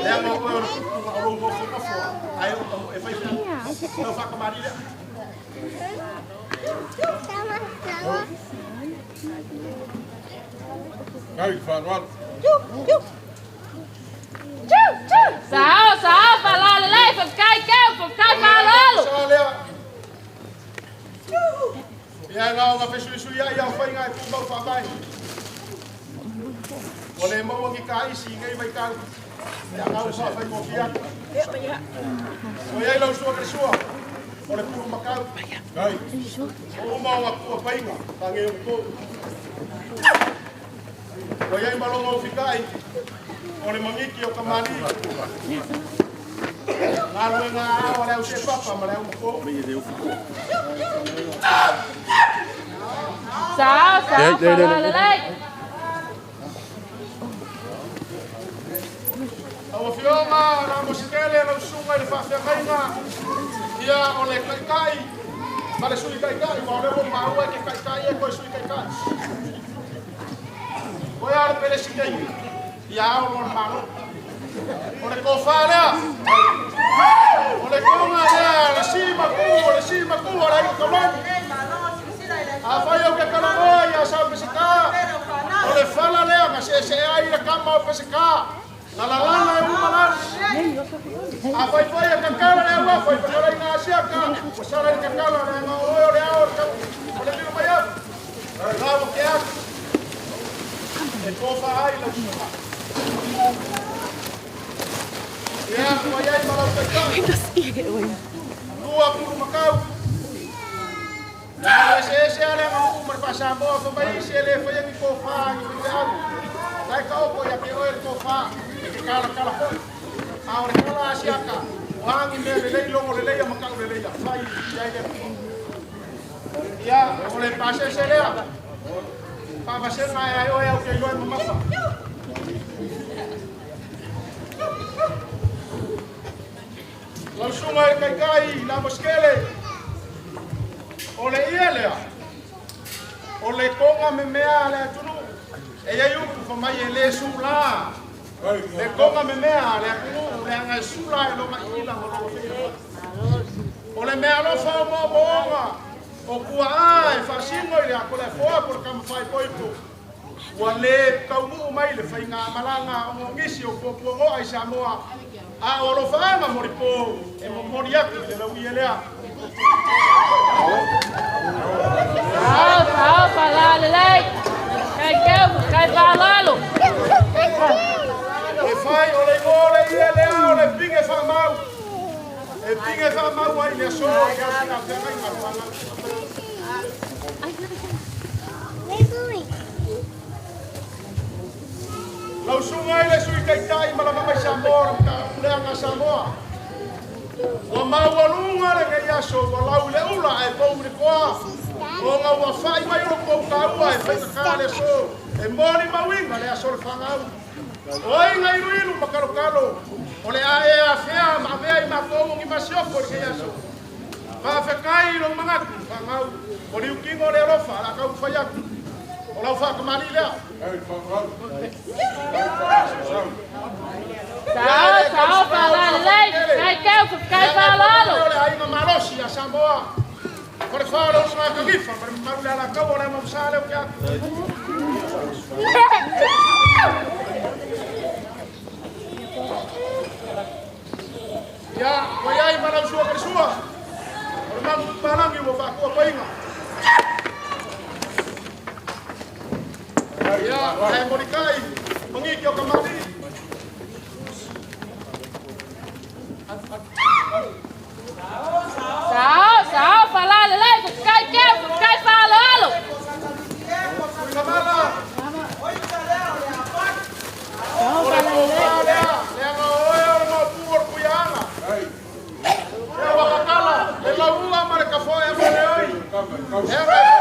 Speaker 1: Le ngo ko ro ngo fo fo. Ai o e fai. No fa ka mari le.
Speaker 12: Hey, fun one.
Speaker 16: Sao, falale lei, van kijk falalo.
Speaker 1: Ja, nou, wat is jullie jouw vinger uit de boot van mij? Wanneer moet ik kijken, zie ik even kijken. Ja, nou, is af en toe via. Wil jij nou zo weer zo? Wanneer ik me koud? Nee. Hoe mau wat voor vinger? Dan je op boot. Wil jij maar lang over kijken? Wanneer mag ik je op een manier? Lalu nga wala usir papa, wala umko.
Speaker 16: Sao, falale lei.
Speaker 1: Awa fioma na musikele na usunga ile fa fianga. Ia ole kai. Male sui kai, wala mo maua ke kai ko sui kai. Oya pele sikai. Ia ole malo. Ole ko fala. Ole konga ya, le sima ku, ora i kolon. Afai o ke kalamo ya sa pesika. Ole fala le nga se ai le kama o pesika. La e umala. Afai foi a kakala le wa foi para ina siaka. O sara le kakala le nga o le ao. Ole tiro mai a. Bravo que a. E ko fa ai la suma. Ya, wayai malau pekai. Lua puru makau. Ya, se ale ngamu merpasamo ko bai se le foi ni ko fa ni beau. Dai ka ko ya ke oel ko fa. Ke kala ko. Ahora kala asiaka. Wangi me le longo le ya makau le ya. Fai ya ya. Ya, ole pase se le. Pa pase na ya o ya ke yo mo mafa. La sunga e kai, la moskele. Ole ielea. Ole konga me mea le atunu. E ia yuku fa mai e le sula. Le konga me mea le atunu. Le anga sula e lo mai ila mo lo fia. Ole mea lo fa mo bonga. O kua ai fa singo ile ako le foa por kam fai poipo. Wa le kaumu mai le fai nga malanga o ngisi o popo ai Samoa. A olo fama moripo e moriaku de la uielea.
Speaker 16: Sao, falale lei. Kijk falalo.
Speaker 1: E fai ole gole ielea ole pinge fa mau. E pinge fa mau ai le so ai ga na fema i marfana. Lau sungai le sui kai malama mai Samoa ka leanga Samoa. Wa mawalunga le ngai aso wa lau le ula e pou le koa. O nga wa fai mai o pou ka ua e fai ka le so. E mori mawinga le aso le fangau. Oi ngai ruilu makalo. O le a e a fea ma vea i makomo ngi masioko le ngai aso. Pa fe kai lo mangaku fangau. O li ukingo le rofa la ka ufai aku. O lau fa kamani lea.
Speaker 16: Sao, falale lei. Kijk falalo.
Speaker 1: Ole ai ma malosi a Samoa. Por falo una cagifa, per marule la cavo le monsale o che. Ya, vai ai malam sua per sua. Ormai malam eu fa ko painga. Ya, ai morikai, mengiki o kamari.
Speaker 16: Sao, falale lei. Kijk falalo.
Speaker 1: Ela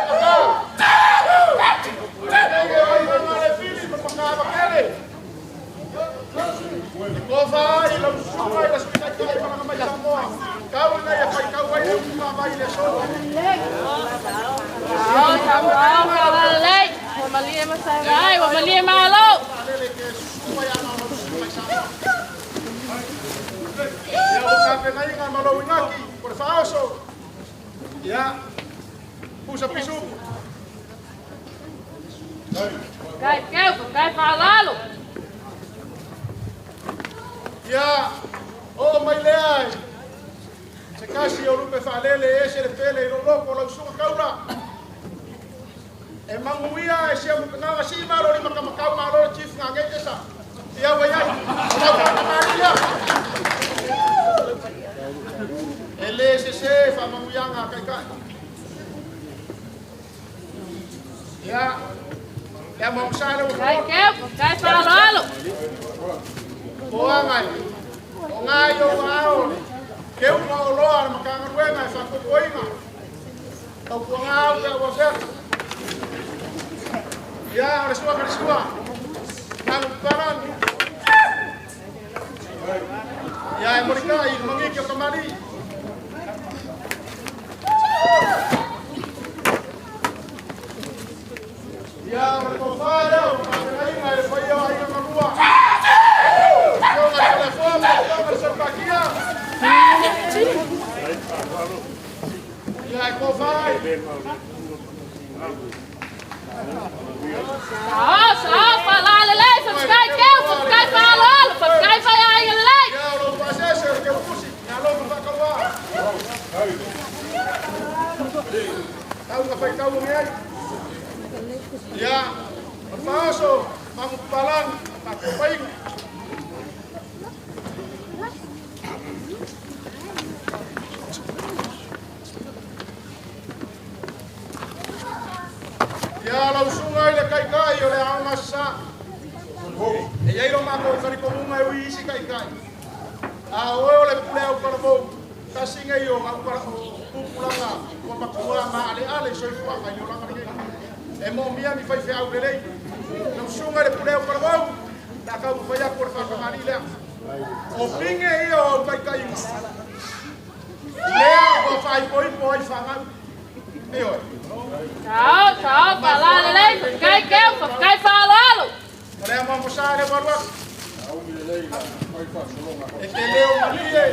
Speaker 1: Ya, pusa pisu.
Speaker 16: Kijk, kijk maar lalo.
Speaker 1: Ya, oh mai lea. Se kasi o lupe falele e se le pele lo loko lo suka kaula. E manguia e se na nga si maro ni makamakau maro chief nga ngete sa. Ya waya. Maria. Ele se fa manguia nga kai kai. Ya. Ya mau sana.
Speaker 16: Kijk maar lalo.
Speaker 1: O ngai. O ngai o ngao. Que o mau loa makanga ruenga fa ko koinga. Tau ko ngao ke o se. Ya, resua ka resua. Nang paran. Ya, e morikai mangi ke kamari. Ya, ko fara, ai ngai foi eu aí na rua. Eu na telefone, eu na sorpaquia. Ya, ko vai.
Speaker 16: Zo, fala lelei, kijk maar lalo, kijk van jij lelei.
Speaker 1: Ya, lo pasé se que pusi, ya lo va kawa. Kau ka fai kau ngai. Ya, paso, vamos palang, pakopain. Ya, lau sungai le kai kai o le amasa. E ia iro mako kari komunga e uisi kai kai. A oe le pule au karabo, kasinga iyo au karabo, pupulanga, o makua ma ale soifua kai o langa ni. E mo mia mi fai fe au lelei. Lau sungai le pule au karabo, da kau fai a por fa kamari le. O pinge iyo au kai kai. Lea o fai poi fanga. Eoi.
Speaker 16: Zo, fala lelei, kijk maar lalo.
Speaker 1: Olha uma moçada, barba. É que leu Maria.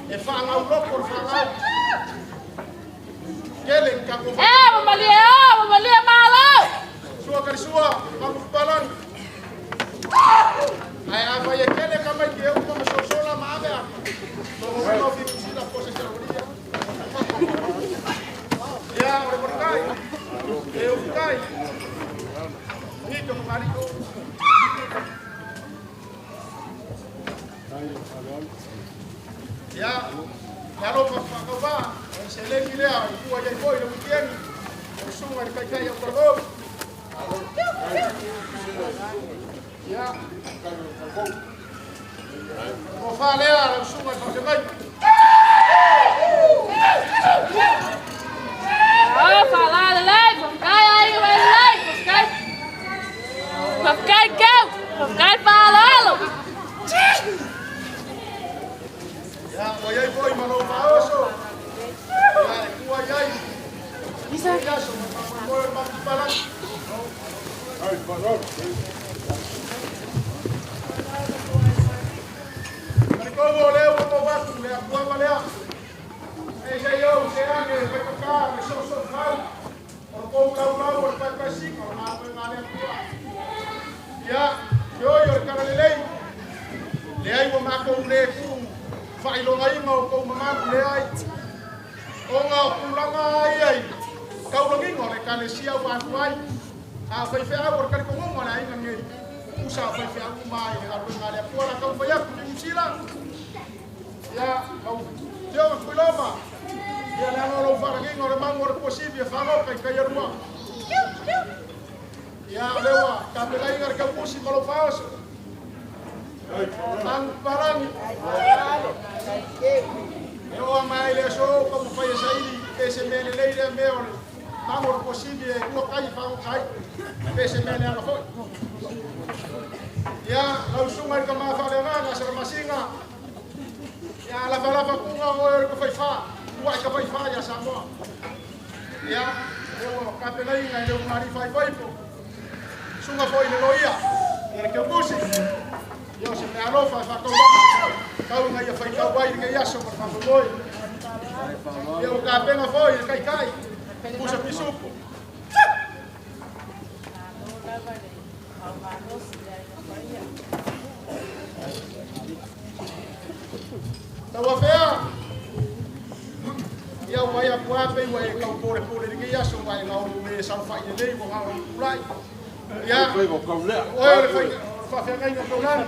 Speaker 1: É fala o louco, fala. Ele cago.
Speaker 16: Maria malo.
Speaker 1: Sua carisua, vamos falando. Aí a vai aquele que vai que eu como sou só lá mabe. Como não fico se da coisa que eu queria. Ya, olha por cá. Eu cai. Nico marico. Ya, ya lo pa se le mira, tu aí foi no weekend. O som vai cair ao corpo. Ya. O fale o som vai fazer bem.
Speaker 16: Fala lelei, kijk maar lalo.
Speaker 1: Ya, voy ahí voy, mano, paoso. Ya, tú ahí. Isa. Ya, vamos para. Ay, perdón. Como leo como va, le acuerdo lea. Ese yo, se haga, me tocar, me so mal. Por poco por para sí, por más me vale. Ya, yo cara lei. Le ai mo ma ko le ku. Fai lo ngai mo ko ma le ai. O nga pulanga ai. Kau longi ngole ka le sia wa ai. A fai fe a por ka ko mo na ai ngai. Usa fai fe a ku mai a lo ngale ku la ka fa ya ku ni sila. Ya, kau yo ku lo ma. Ya la no lo fa ngai ngore ma ngore posible fa no ka ya rua. Ya lewa, kami lagi ngar ka pusi malo paus. Ang parang. Eu amai le so como foi essa aí, esse mele leire meu. Vamos possível, o cai fa o cai. Esse mele ela foi. Ya, lau sungai ka ma fa le nga sa masinga ngoi ko fai fa. Uai ka fai fa ya Samoa. Ya, eu ka pelai ngai le ngari fai fai po. Sunga foi le loia. Era que busi. Yo se me alofa fa ko ba. Kau ngai fai ka wai ke yaso ko fa moi. Eu ka penga foi kai kai. Pusa pisupo. Tawa fea. Ia wai a puape wai ka pore pore ke yaso wai ngau me sa fa ye nei mo ngau plai. Ia. Foi mo ka le. Oi foi fa fea ngai ko lan.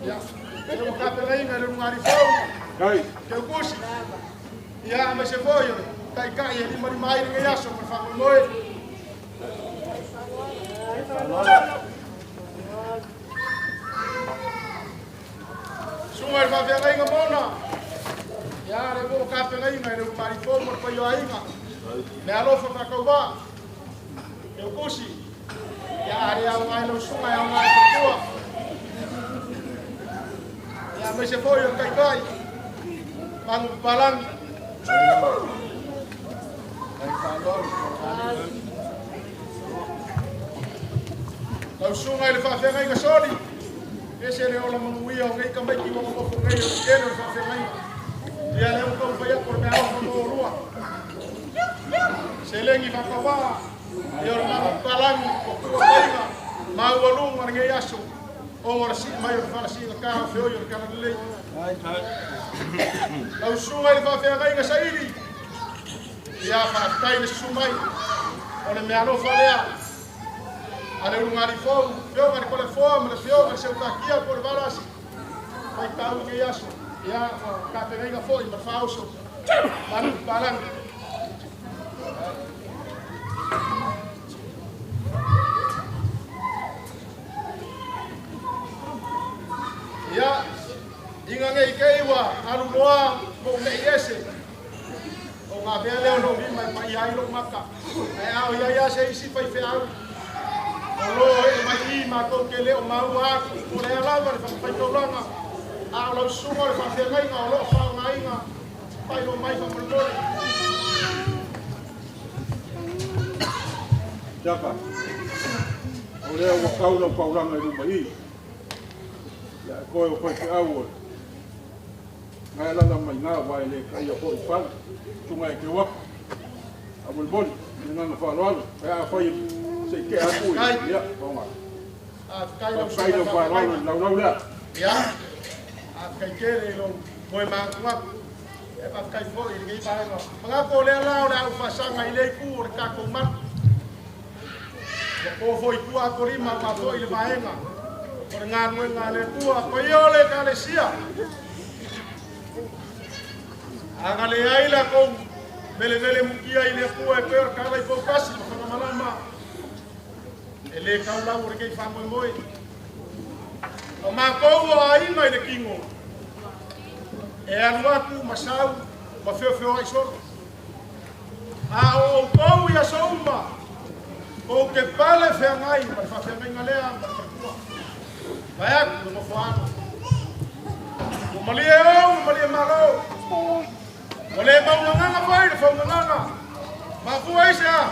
Speaker 1: Ia. Eu ka pe ngai ngai ngari fo. Kai. Ke kusi. Ia me se foi. Kai kai e mari mai ke yaso por fa moi. Sungai fa fea ngai ngomona. Ya re mo ka pe ngai ngai ru mari fo mo pa yo ainga. Me alofa fa ka ba. Eu kusi. Ya re au ngai lo sungai au ngai tua. Ya me se foi kai kai. Mang palang. Lau sungai le fa fe ngai ka soli. Ese le ola manuia o ngai ka mai ki mo mo ngai o kero fa fe ngai. Ia le ko fa ya por me au mo rua. Se lengi fa ka wa. Ia mang palang ko ko ngai ma walung ngai aso. O ora si mai o fa si ka fe o yo ka le. Lau sungai le fa fe ngai ka sairi. Ia fa kai le sumai. Ole me alo fa lea. Ale ngari fo, fio ngari kole fo, me fio ngari se utakia por varas. Vai tau ke yaso. Ia ka te venga fo i ma fauso. Manu palang. Ia inga ngai keiwa alu loa mo me yese. O ngā pēr leo no mi mai pai ai lo maka. Ai au ia se isi pai fe au. O lo e mai I ma ko ke leo mau aku. O le ala va fa pai to langa. A lo sumo le fa fe ngai nga o lo fa ngai nga. Pai lo mai fa mo lo.
Speaker 17: Jaka. O leo wa kaula pauranga i rumai. Ya ko o pai au. Ngai la mai nga vai le kai o ko i fa. Tungai ke wa. Abul bon, nina fa lo. Ya fa se ke aku ya toma kai lo fa lo la ya kai ke lo moi ma ngwa e pa kai fo i ngai pa no nga ko le la o fa sanga i le ku ka ko ma ko fo i ku a ko ri ma pa fo i le baenga por nga no nga le ku a ko yo le ka le sia aga le ai la ko mele mukia i le ku e per ka le fo kasi ko ma ma ele kau lau ore kei whamoi moi. O mā kou a inga i le kingo. E anu aku masau, ma whio ai soro. A o kou ia souma. O ke pale whea ngai, ma le whawhea ngai lea, ma le whakua. Vai aku, ma whaano. O malie o, malie maro. O le maunganganga whai, le whaunganganga. Ma fua ise a.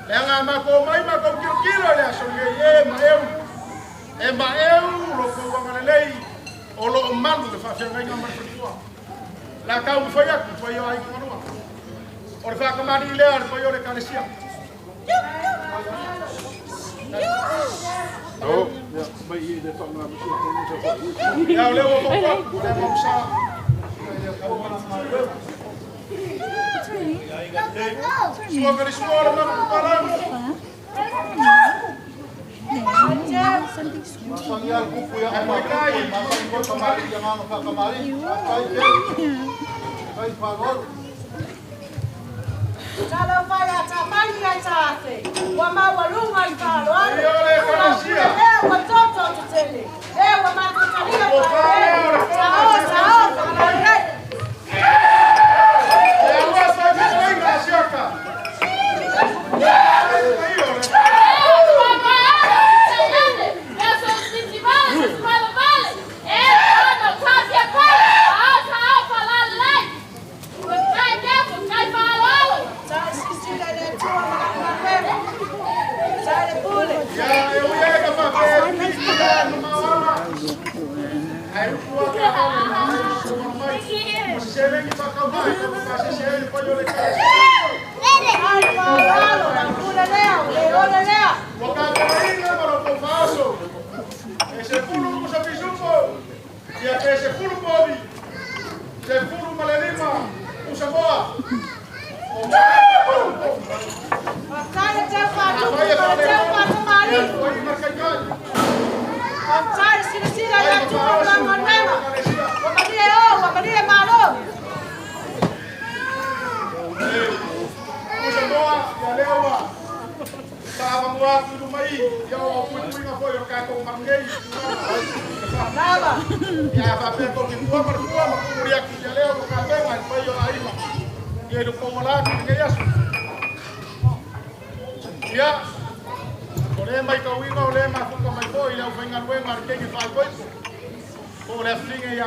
Speaker 17: Le nga ma ko mai ma ko kilo le aso nge e ma eu. E ma eu lo ko wanga lei o lo malu le fa fe ngai ma tua. La ka u foi aku foi ai ko no. O le fa ka mari le ar foi o le kalesia. Oh, ya mai i le fa ma musu ko ni so. Ya le o ko le mo sa. Semua kali semua orang nak palang. Panggil kupu yang pakai, masuk kemari jangan lupa kemari. Baik favor.
Speaker 18: Kalau pada capai dia cafe, wama walunga italo. Watoto tutele. Wama kutalia sao sao.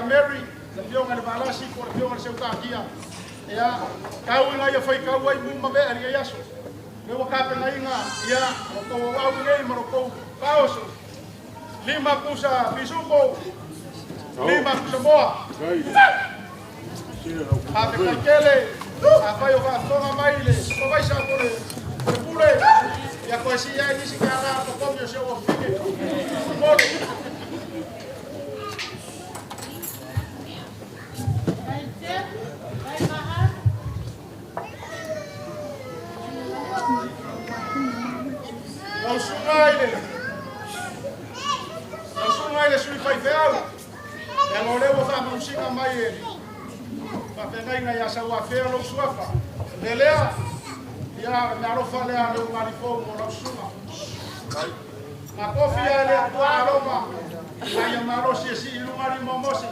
Speaker 17: Mary, la fiona le balasi, por fiona se utakia. Ya, kau inga ya fai kau ai mumma be ari yaso. Me wa ka penga inga ya, ko wa ngai maroko kaoso. Lima kusa bisuko. Lima kusa moa. Ate kakele, apa yo ka tonga maile, ko vai sa pole. Pule, ya ko si ya ni si kara ko ko yo se o fike. Pole. Sungai sui fai feau. E ngore wo fa musinga mai e. Fa pengai na ya sa wa fe lo suafa. Lelea ya na ro fa le a lo mari fo mo lo sunga. Na kofi ya le to aroma. Ya maro si lu mari momosi.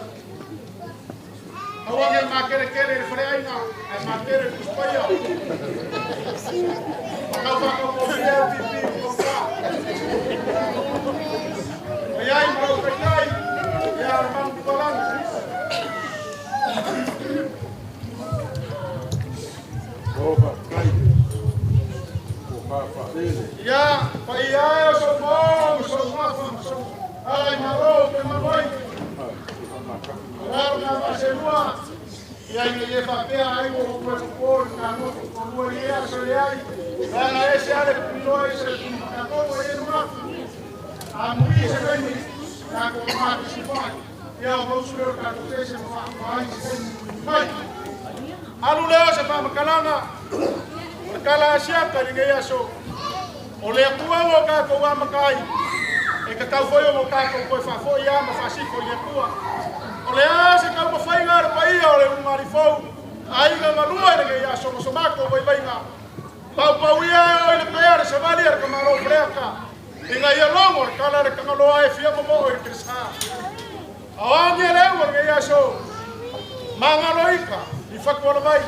Speaker 17: Awa ke makere kere fre aina, ai makere kuspaya. Kau fa ko mo fe pipi ko fa. Ayai mau pekai, ya mau kolang. Ya, pai ya so mo. Ai maro ke mamoi. Ora na semua. Ya ini ye pape ai wo ko na no ko ya so ai. Ana ese ale pilo ese na ko ye no. Amuri se veni na ko ma si fa. Ya mo suro ka to se fa mai. Mai. Alu leo se pa makalanga. Kala sia ka ni ya so. Ole kuwa wo ka ko wa makai. E ka kau foi o ka ko fa fo ya ma fa si ko ye kuwa. Ole ase ka mo fai ngar pa ia ole un marifou. Ai ga malua de ya so so mako vai vai nga. Pau ia ole pear se vale ka maro freca. Inga ia longo kala re ka lo ai fia mo e krisa. Awange le mo ya so. Manga loika i fa ko vai.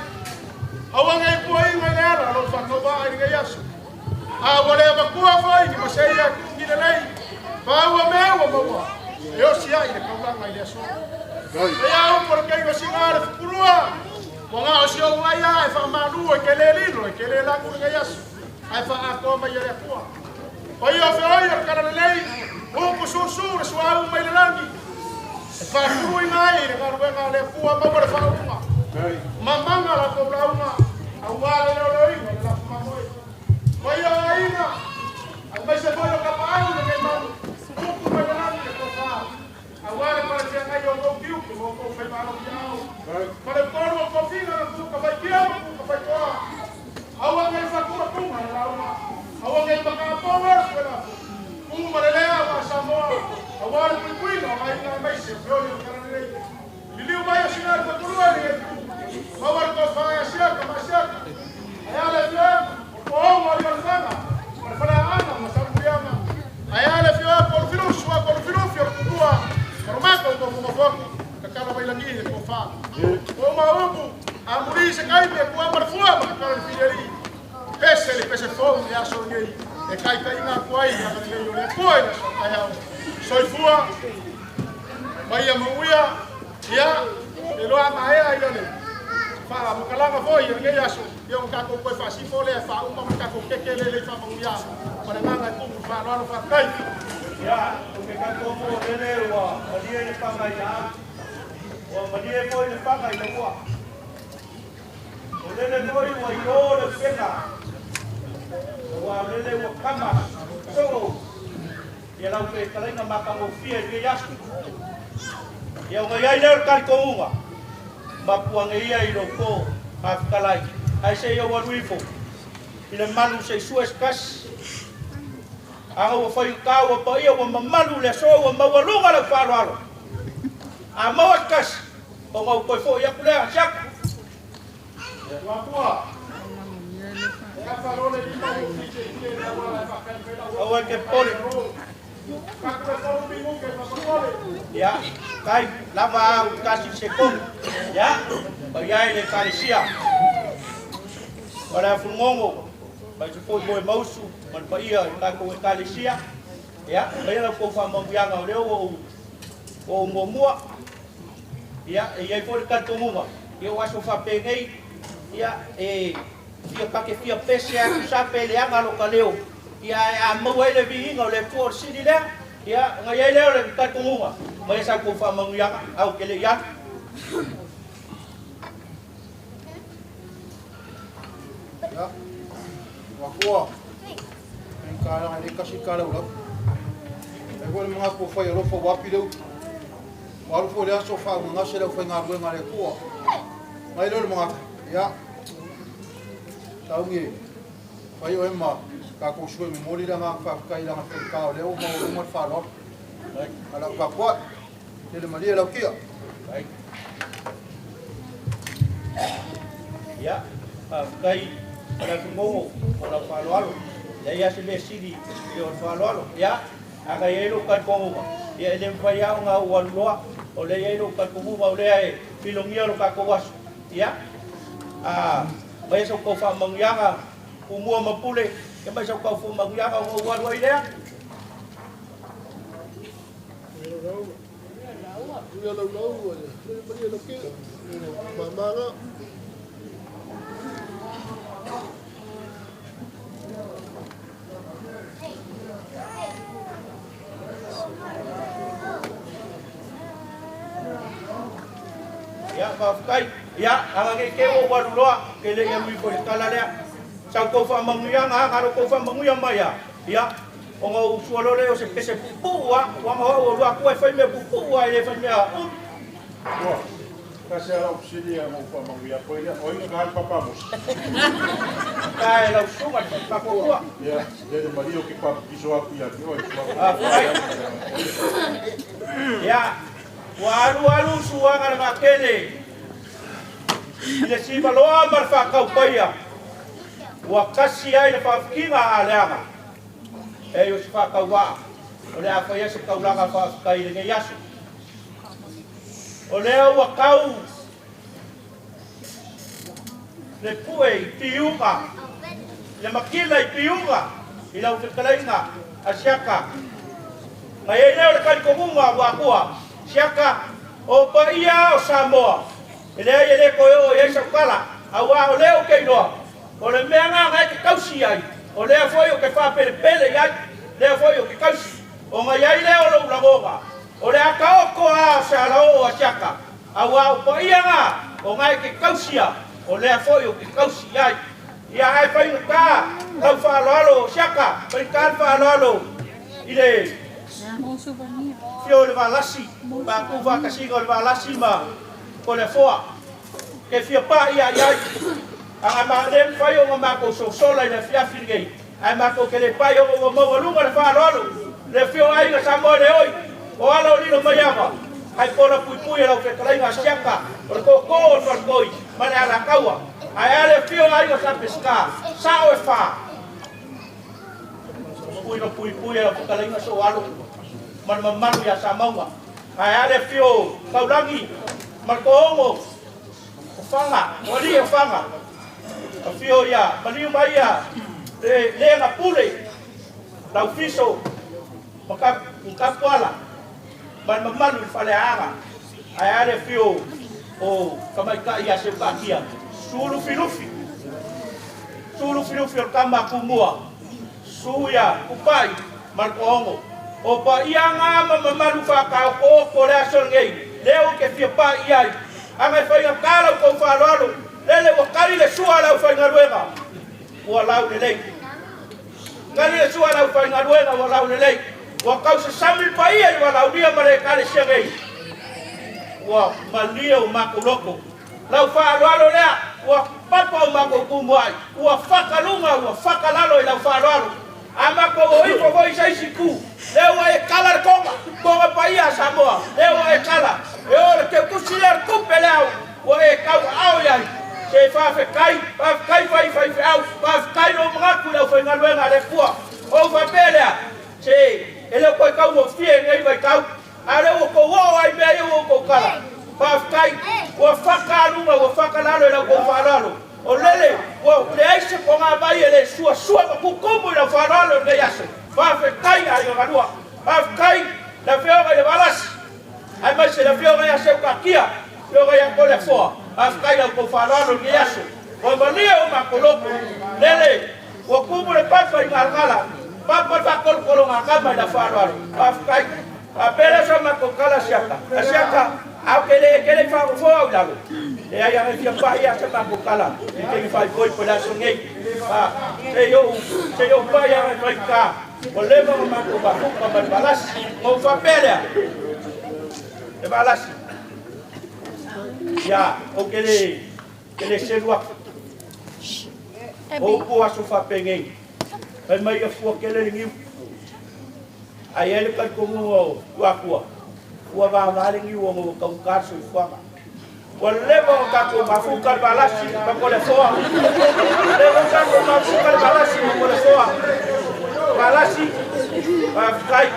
Speaker 17: Awange ko ai ngai le lo fa no va ai ya so. A wale ba ku foi ni masai ya ki le lei. Pau me mo. Eu se ai de ka ngai le so. Ya un porque yo sin ar furua. Wanga o sio mai ai fa manu e kele lilo e kele la ku ngai yaso. Ai fa a ko mai le ku. O yo fe oi ka le lei. O ku su so au mai le langi. E fa furui mai le ka wenga le ku ma mo le fa uma. Mamanga la ko bla uma. Au wale le loi la ma moi. O yo aina. Ai mai se foi o ka pa au le ma. Ku mai le langi ko fa. Agora para ser aí eu vou viu que vou fazer para o diabo. Para o corpo confia na tua vai tirar, vai tirar. Agora ele faz tudo com uma lá. Agora ele vai cá power para. Uma relea para Samoa. Agora ele cuida, vai na mais se eu quero ele. Ele vai assinar para tudo ele. Agora que vai assinar, mas certo. Aí ela vem, o Mario Alfana. Para falar ana, mas sabe que ama. Aí ela vem por filho, sua por filho, filho Formato do como foco, que acaba vai lagi de cofa. O maluco, a muri se cai de com a marfua, que para filheri. Pese fogo, já sonhei. E cai na coai, na filho, le coai, aí. Soi fua. Vai a muia, já, elo a mai aí ele. Fa, mukalanga foi, ele já so. Eu cá com coi fasi fole, fa uma cá com que ele fa muia. Para manga tu fa no fa cai. Ya, porque canto mo dele wa, madia ni pangai ya. Wa madia ko ni pangai le wa.
Speaker 19: lele noi wa yo le pena wa lele wa kama so ya la pe kala na maka o fie ke yasu ya nga ya ile kan ko unga ba puang ia i ko ha kalai ai se yo wa ruifo ile manu se sues kas anga wa fai ka wa pa ia wa mamalu le so wa mawalunga le faralo a mawkas o ngau ko fo ya kule sak wa tua ya farole di mau fiche ile na wa fa kan pela o ke pole ya kai lava kasi sekon ya bayai le kalisia ora fungongo ba tu mo mausu man pa ia ka ko kalisia ya bayai ko fa mo yanga le o mo mua ya e por ka to mo eu acho fa peguei ya fia pa que fia pese a sa peleanga lo kaleo ya a mo ele vinga le por sini le ya ngai le le ka tunga mai sa ko fa mangu ya au kele ya
Speaker 17: ya wa ko en kala ni kasi kala ulo e ko mga ko fa yo fo wa pilo wa fo le so fa nga se le fa nga ro nga le ko mai lo mga ya taungi fa yo emma ka ko shwe mi mori da nga fa kai da nga ka le o mo fa lo ala ka ko le maria la kia
Speaker 19: ya kai ala mo ora fa lo ya se le sidi yo fa lo ya aga yelo ka ko ya le fa ya nga wa lo o le yelo ka ko mo le ai filongia lo ka ko was ya mai so ko fa mangyanga umua mapule ke mai so ko fa mangyanga o wa wa ile ya kai ya ang ke o waruloa ke le ya mi ko kala le sa ko fa mangyang ha karo ko fa mangyang maya ya o ngo suolo le o se pese puwa wa ma o wa ko fa me puwa ile fa me
Speaker 17: wa kasi ala opsidi ya mo fa mangyang ko ya o ina ka papamos
Speaker 19: kai la suma pa ko wa
Speaker 17: ya de mario que pa kiso aku ya no
Speaker 19: ya waru suwa ka kele ile si baloa mar fa kau paia wa kasi ai le fa kinga aleanga e yo si fa kau wa o le afa yesu kau langa fa kai le yasu o le wa kau le pue tiuka le makila tiuka ila u kalainga asiaka ngai ele le kai komunga wa kwa siaka o pa ia o Samoa ele ko yo e sa kala awa o le o ke no o le menga ngai ke kausi ai o le foi o ke fa pele ya le foi o ke kausi o ngai ai le o lo lagoga o le ka ko a sa la o chaka awa o pa ia nga o ngai ke kausi o le foi o ke kausi ai ia ai fa ka ka fa lo chaka pa fa lo ile fio le valasi ba ku va kasi go le valasi ma ko le foa ke fia pa ia anga ma le fa yo ma ko so sola le fia finge ai ma ko ke le pa yo mo lunga le fa lo le fio ai ga sa mo le oi o alo ni no mayama ai ko la pui la ke kala nga siaka ko koi ma le ala kaua ai ale fio ai ga sa pesca sa o fa pui la kala nga so alo man malu ya samawa ai ale fio kaulangi markongo fanga wali fanga fio ya maliu maya le na pule la fiso maka kwala man malu fale anga ai ale fio o kama ka ya se pakia sulu filufi kama kumua suya kupai markongo o pa ianga mamalu fa ka ko le asongei leo ke fia pa iai anga fa ia kala ko fa lo Lele wa kari le sua lau fai ngaruenga. Ua lau le lei. Kari le sua lau fai ngaruenga wa lau le lei. Wa kau se sami paia i wa lau nia mare kare siangei. Ua malia o mako loko. Lau wha aloalo lea, ua papa o mako kumuai. Ua whakalunga, ua whakalalo i lau wha aloalo. A mako o ifo voi saisi ku. Lewa e kala le konga paia Samoa. Lewa e kala. E ora ke kusilea kupe leau. Ua e kau au iai. Se whawhekai whai au. Whawhekai no mraku lau whaingaluenga le kua. O whapelea. Se ele koe kau mo fie ngai vai kau. A leo ko wo ai mea iu o ko kala. Whawhekai. Ua whakalunga, ua whakalalo i lau kou whalalo. O lele, ua le aise ko ngā vai e le sua ma kukumu i lau whalalo nei ase. Whawhekai a inga nganua. Whawhekai na whionga i le walasi. Ai mai se na whionga i ase o kakia. Whionga i a kole foa. Whawhekai lau kou whalalo nei ase. O mania o makoloko. Lele, ua kumu le papa i ngala. Papa whakolokolo ngā kama i la whalalo. Whawhekai. A pere sa makokala siaka. A siaka. Au kele whakofoa au lalo. E ai angai fia pahi a sa makokala. I kengi whai koi po laso ngei. Se yo pahi angai whai ka. O lewa o mako wakuka ma balasi. Mo whapelea. E balasi. Ia, o kele selua. O ku aso whapengei. Pai mai a fua kele ringiu. Ai ele kai kongu o wakua. Ua vavalingi ua mo kaukaso i fuama. Ua lewa o kako mafuka balasi makole foa. Lewa o kako mafuka balasi makole foa. Balasi, whawhekai.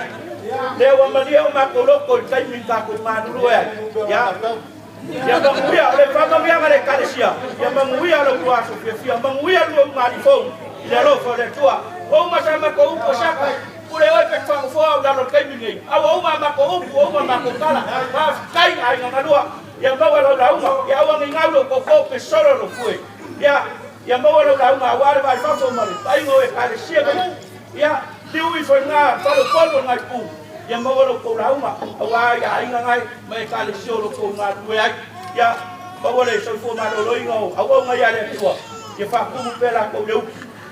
Speaker 19: Lewa malia o makoloko i taimi kako manuru e. Ia manguia, le whamamianga le karesia. Ia manguia lo kuaso fia. Manguia lo marifou. Ia lo fo le tua. O masama ko upo saka. Ule oi pe whangfoa o lalo kaimi ngei. Awa uma mako upu, uma mako kala. Whawhekai a inga nganua. Ia maua lau launga. Ia awa ngi ngaulo koko pe soro lo fue. Ia maua lau launga. Aware vai whafo mare. Taingo e kare sia kai. Ia tiui fo ngā whalo polo ngai pu. Ia maua lau kou launga. Aware a inga ngai. Mai kare sia lo kou ngā tue ai. Ia maua le soifo marolo inga o. Awa ngai ale tua. Ia whakumu pela kou leu.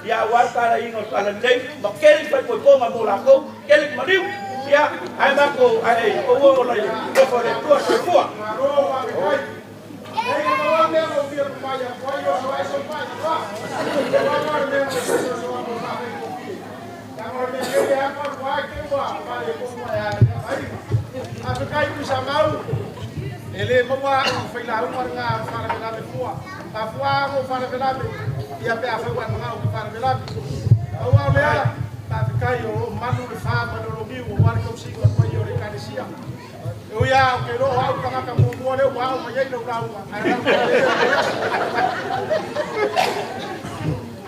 Speaker 19: Ia warkara inga kala nei, ma keli pai koi konga mo la kou, keli mariu. Ia, ai mako, ai, o o lai, kofo le tua se fua.
Speaker 17: Ele mawa fai la uma nga fara vela me fua. A fua mo fara vela me. Ia pe a fai wa nga o fara vela me. Awa lea ta kai o manu le fa manu lo mi o war ko si ko yo le karesia. O ya o ke ro au ka ka mo mo le wa o ma ye no la uma.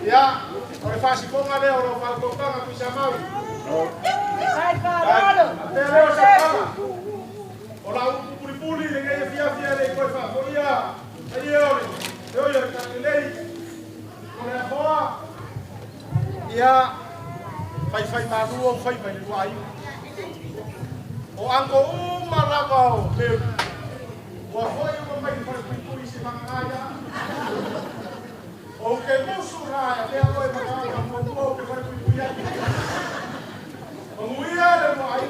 Speaker 17: Ya, o le fa si ko nga le o lo fa ko ka ku sa mau. Ai ka lo. Te le o sa ka. Ola puli le ngai fia le ko fa folia. Ai yo ka lei. Ona hoa. Ia fai manu o fai le wai. O ango malava o le. Wa foi o mai for puli se mangaya. O ke musura le o e mangaya mo ke for puli. O muia le wai.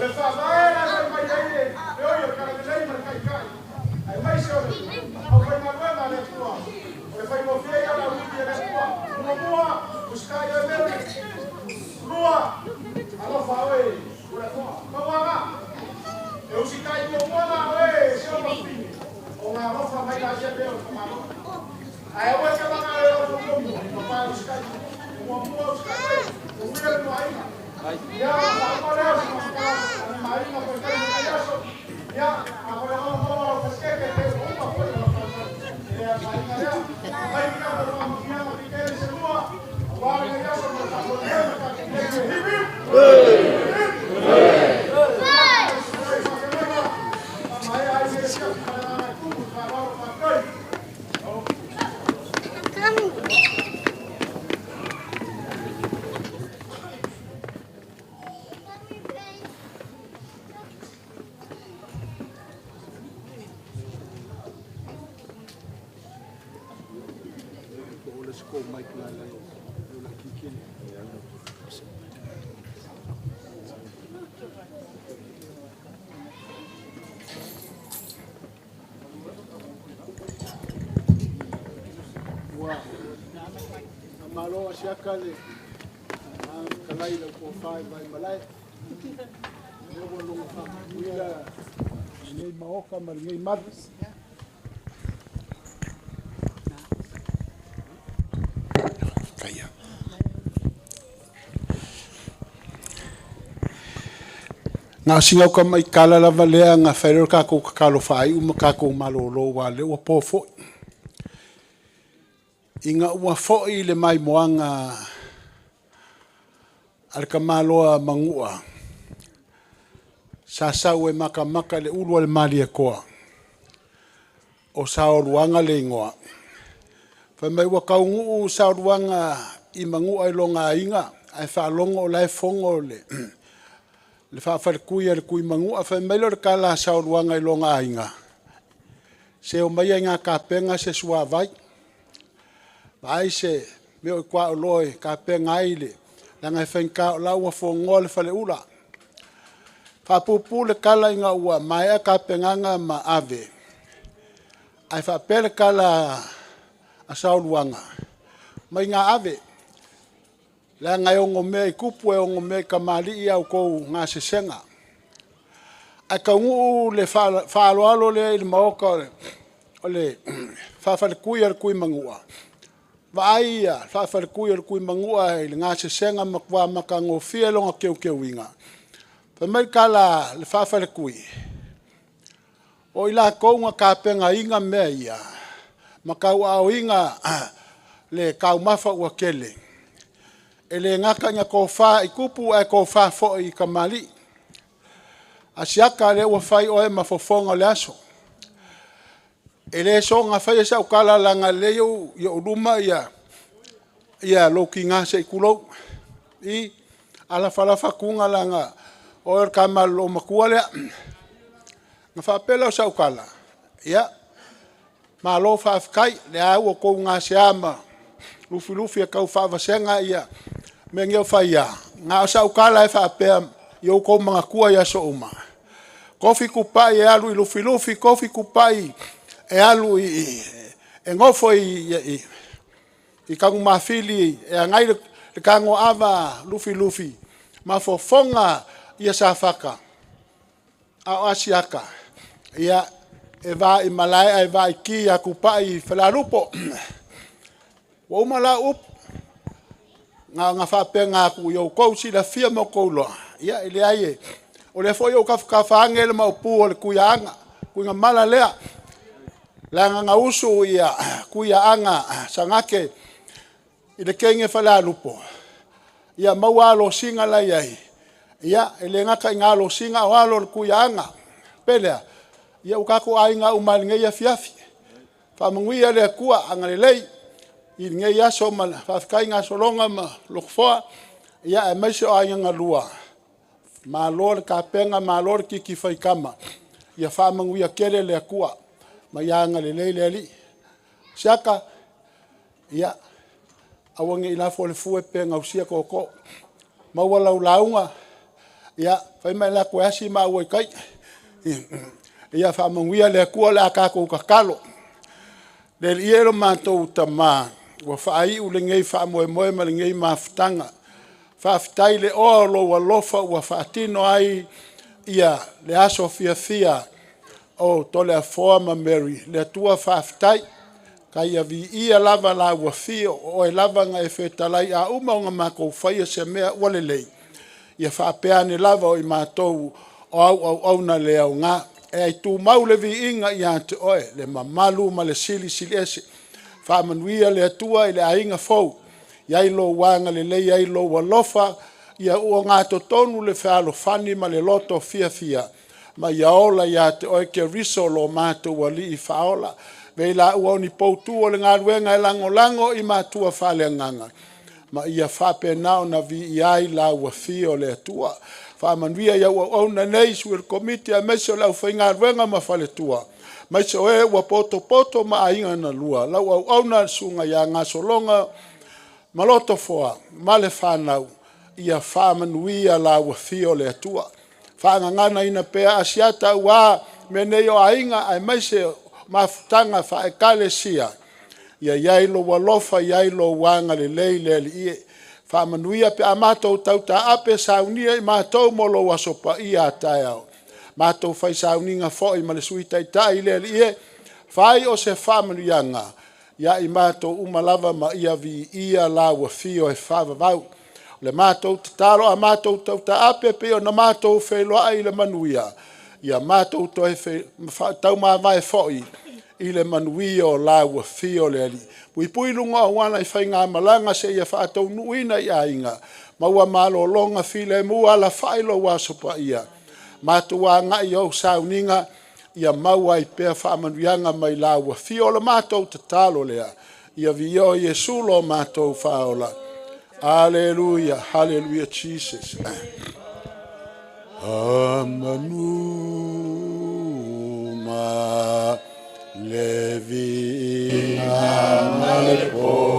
Speaker 17: Le fa vai la mai dai. Yo ka lei mar kai. Ai mai se o fai manuela le tua. O fai mo fie la uti le tua. Mo mua buscar yo me. Rua. Alo fa oi. Ora tua. Mo wa. Eu si kai mo mua oi, se o papi. O na rofa vai la je pe o mano. Ai o que vai na eu mo pa buscar. Mo mua buscar. O mira no aí. Ya, agora eu mai na por kai no yaso. Ya, agora vamos a pescar que tem uma coisa. Ya, vai na vamos a ficar esse lua. Agora eu já sou ko mai ka la o la kikini. Wa malo asiaka le kalai le ko fai vai malai. Yo lo fa mira ni maoka mal ni madres. Kaya. Nga singa ka mai kala la valea nga fere ka ko kalo fai ka ko malolo wa le wa pofo. Inga ua fo'i le mai moanga al kamaloa mangua. Sasau e maka le ulua le mali e koa. O sao ruanga le ingoa. Whamai ua kaungu sao ruanga i mangua i longa inga. Ai whaalongo o lai fongo le. Le whaafare le kui mangua. Whamai lo le kala sao ruanga i longa inga. Se o mai ngā kāpenga se sua vai. Vai se meo kwa loe ka penga ile la ngai fenka la ua fo ngol fale ula fa pupu le kala inga ua mai ka penganga ma ave ai fa pele kala asauluanga mai nga ave la ngai ongo me kupu e ongo me kamali ia ko nga sesenga ai ka ngu le fa alo le maoka ole fa fa kui mangua vai ia fa kui mangua i nga se senga makwa makango fielo nga keu winga fa mai kala le fa kui o ila ko nga ka penga inga me ia makau au inga le kau mafa ua kele ele nga kanya ko fa ikupu e ko fa fo i kamali asiaka le ua fai o e mafofonga le aso ele so nga fa sa kala langa le yo luma ia lo kinga se kulo I ala fala fa kunga langa o kamal o makuale na fa pela sa kala ia ma lo fa kai le au ko nga se ama lufi ka fa vasenga ia me ngeo fa ia nga sa kala fa pe yo ko mga kua ya so uma kofi kupai e alu lufi kofi kupai e alu e ngofo I kangu mafili e ngai le kango ava lufi ma fofonga ia safaka a asiaka ia e va I malai e va ki ya kupai falarupo wo mala up nga fa penga ku yo ko si la fia mo ko lo ia ile ai o le fo yo ka fa angel ma pu le ku yanga ku nga mala lea la nga usu ia ku ya anga sangake ile kenge fala lupo ia mawalo singa la yai ia ele ngaka ngalo singa walo ku yanga pele ia ukako ainga umal ngeya fiafi fa mangwia le kua angale lei I ngeya so mal fa kai nga solonga ma lokfo ia mai so ainga lua ma lor ka penga ma lor ki fai kama ia fa mangwia kele le kua ma yanga le lei siaka ia awange ila fo le fu penga usia koko ma wala launga ia fai mai la ko asi ma wo kai ia fa mangwia le kua la ka ko kakalo le iero matou tama wa fai u le ngei fa mo ma le ngei mafutanga fa fitai le o lo wa lofa wa fatino ai ia le aso fia o tole a forma Mary le tua fa fitai kai a vi ia lava la wa fio o e lava nga e fetalai a uma nga mako fai se mea wale lei ia fa peane lava o I matou au na le au nga e ai tu mau le vi inga ia te oe le mamalu ma le sili ese fa manuia le tua I le ainga fou ia I lo wanga le lei ai lo walofa ia ua ngā totonu le whaalo fani ma le loto fia ma ia ola ia te oe ke riso lo mātou wali I whaola vei la ua ni poutu o le ngā ruenga e lango I mātua whale nganga ma ia whape nao na vi iai la ua fio le tua fa manuia ia ua ona nei suel komiti a meso lau whainga ruenga ma whale tua
Speaker 20: mai se oe ua poto ma ainga na lua. Lau au na sunga ia ngā solonga maloto foa, ma le whanau, ia whamanuia la ua fio le atua. Whangangana ina pea asiata ua me nei o ainga ai mai se mafutanga whaekale sia. Ia yailo walofa yailo wanga le leile li ie. Whamanuia pe a mātou tauta ape saunia i mātou molo wasopa ia atai au. Mātou whai sauninga fōi ma le sui taitai le li ie. Whai o se whamanuianga. Ia i mātou umalava ma ia vi ia la ua fio e whavavau. Le mātou tataro a mātou tauta ape pe o na mātou wheloa i le manuia. Ia mātou toi tau mawai fōi i le manuia o la ua fio le ali. Pui lunga o wana i whai ngā malanga se ia whātou nuina i ainga. Maua malo longa file mua la whailo wasopa ia. Mātou a ngai au sauninga ia maua i pea whaamanuianga mai la ua fio le mātou tatalo lea. Ia vi o Yesu lo mātou whaola. Hallelujah, hallelujah, Jesus. Amanuma levi amalepo